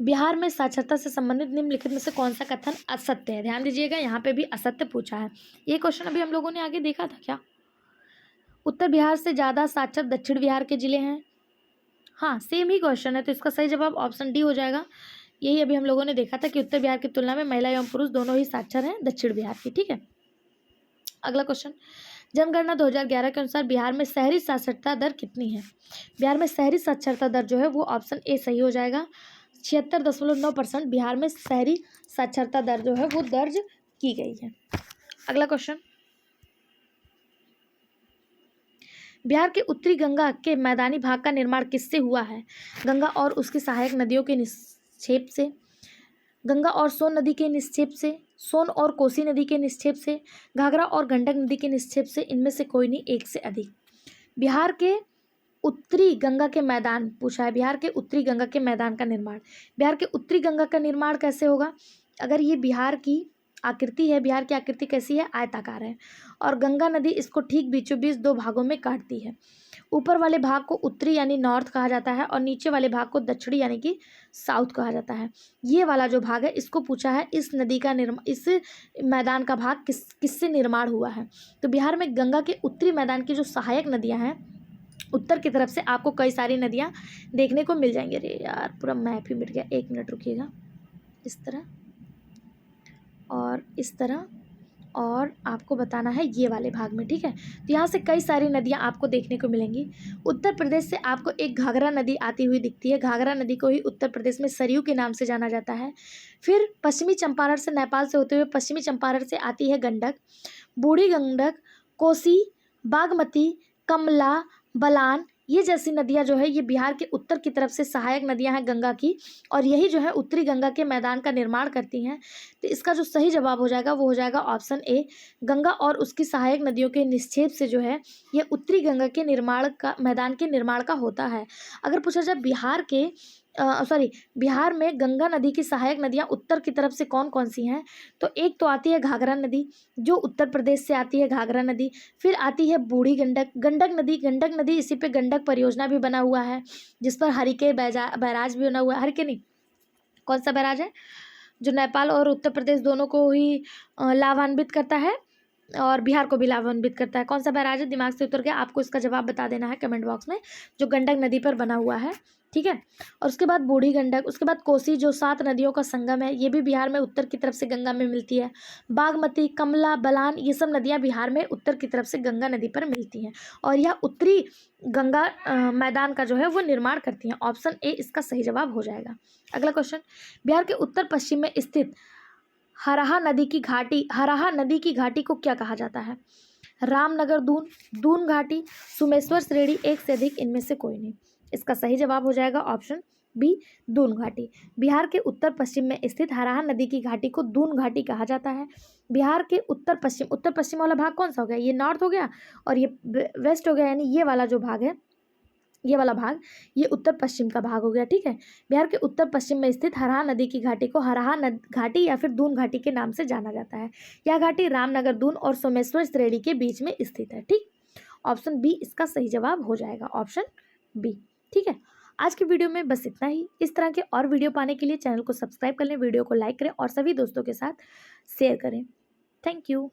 बिहार में साक्षरता से संबंधित निम्नलिखित में से कौन सा कथन असत्य है? ध्यान दीजिएगा, यहाँ पे भी असत्य पूछा है। ये क्वेश्चन अभी हम लोगों ने आगे देखा था क्या? उत्तर बिहार से ज़्यादा साक्षर दक्षिण बिहार के जिले हैं। हाँ, सेम ही क्वेश्चन है, तो इसका सही जवाब ऑप्शन डी हो जाएगा। यही अभी हम लोगों ने देखा था कि उत्तर बिहार की तुलना में महिला एवं पुरुष दोनों ही साक्षर हैं दक्षिण बिहार की। ठीक है, अगला क्वेश्चन, जनगणना 2011 के अनुसार बिहार में शहरी साक्षरता दर कितनी है? बिहार में शहरी साक्षरता दर जो है वो ऑप्शन ए सही हो जाएगा। 76.9% बिहार में शहरी साक्षरता दर जो है वो दर्ज की गई है। अगला क्वेश्चन, बिहार के उत्तरी गंगा के मैदानी भाग का निर्माण किससे हुआ है? गंगा और उसकी सहायक नदियों के निक्षेप से, गंगा और सोन नदी के निक्षेप से, सोन और कोसी नदी के निक्षेप से, घाघरा और गंडक नदी के निक्षेप से, इनमें से कोई नहीं, एक से अधिक। बिहार के उत्तरी गंगा के मैदान पूछा है, बिहार के उत्तरी गंगा के मैदान का निर्माण। बिहार के उत्तरी गंगा का निर्माण कैसे होगा? अगर ये बिहार की आकृति है, बिहार की आकृति कैसी है? आयताकार है, और गंगा नदी इसको ठीक बीचों बीच दो भागों में काटती है। ऊपर वाले भाग को उत्तरी यानी नॉर्थ कहा जाता है, और नीचे वाले भाग को दक्षिणी यानी कि साउथ कहा जाता है। ये वाला जो भाग है इसको पूछा है, इस नदी का इस मैदान का भाग किससे निर्माण हुआ है? तो बिहार में गंगा के उत्तरी मैदान की जो सहायक नदियाँ हैं, उत्तर की तरफ से आपको कई सारी नदियाँ देखने को मिल जाएंगी। अरे यार, पूरा मैप ही मिट गया, 1 मिनट रुकिएगा। इस तरह और इस तरह, और आपको बताना है ये वाले भाग में, ठीक है। तो यहाँ से कई सारी नदियाँ आपको देखने को मिलेंगी। उत्तर प्रदेश से आपको एक घाघरा नदी आती हुई दिखती है। घाघरा नदी को ही उत्तर प्रदेश में सरयू के नाम से जाना जाता है। फिर पश्चिमी चंपारण से, नेपाल से होते हुए पश्चिमी चंपारण से आती है गंडक, बूढ़ी गंडक, कोसी, बागमती, कमला, बलान, ये जैसी नदियाँ जो है ये बिहार के उत्तर की तरफ से सहायक नदियाँ हैं गंगा की, और यही जो है उत्तरी गंगा के मैदान का निर्माण करती हैं। तो इसका जो सही जवाब हो जाएगा वो हो जाएगा ऑप्शन ए। गंगा और उसकी सहायक नदियों के निक्षेप से जो है ये उत्तरी गंगा के निर्माण का, मैदान के निर्माण का होता है। अगर पूछा जाए बिहार में गंगा नदी की सहायक नदियाँ उत्तर की तरफ से कौन कौन सी हैं, तो एक तो आती है घाघरा नदी जो उत्तर प्रदेश से आती है, घाघरा नदी। फिर आती है बूढ़ी गंडक, गंडक नदी इसी पे गंडक परियोजना भी बना हुआ है, जिस पर हरिके बैराज भी बना हुआ है। हरिके नहीं, कौन सा बैराज है जो नेपाल और उत्तर प्रदेश दोनों को ही लाभान्वित करता है और बिहार को भी लाभान्वित करता है? कौन सा बैराज है? दिमाग से उतर गया, आपको इसका जवाब बता देना है कमेंट बॉक्स में, जो गंडक नदी पर बना हुआ है, ठीक है। और उसके बाद बूढ़ी गंडक, उसके बाद कोसी जो 7 नदियों का संगम है, ये भी बिहार में उत्तर की तरफ से गंगा में मिलती है। बागमती, कमला, बलान, ये सब नदियाँ बिहार में उत्तर की तरफ से गंगा नदी पर मिलती हैं, और यह उत्तरी गंगा मैदान का जो है वो निर्माण करती हैं। ऑप्शन ए इसका सही जवाब हो जाएगा। अगला क्वेश्चन, बिहार के उत्तर पश्चिम में स्थित हराहा नदी की घाटी को क्या कहा जाता है? रामनगर दून, दून घाटी, सुमेश्वर श्रेणी, एक से अधिक, इनमें से कोई नहीं। इसका सही जवाब हो जाएगा ऑप्शन बी, दून घाटी। बिहार के उत्तर पश्चिम में स्थित हराहा नदी की घाटी को दून घाटी कहा जाता है। बिहार के उत्तर पश्चिम वाला भाग कौन सा हो गया? ये नॉर्थ हो गया, और ये वेस्ट हो गया, यानी ये वाला जो भाग है, ये वाला भाग, ये उत्तर पश्चिम का भाग हो गया, ठीक है। बिहार के उत्तर पश्चिम में स्थित हराहा नदी की घाटी को हराहा घाटी या फिर दून घाटी के नाम से जाना जाता है। यह घाटी रामनगर, दून और सोमेश्वर श्रेणी के बीच में स्थित है, ठीक। ऑप्शन बी इसका सही जवाब हो जाएगा, ऑप्शन बी, ठीक है। आज की वीडियो में बस इतना ही। इस तरह के और वीडियो पाने के लिए चैनल को सब्सक्राइब कर लें, वीडियो को लाइक करें और सभी दोस्तों के साथ शेयर करें। Thank you.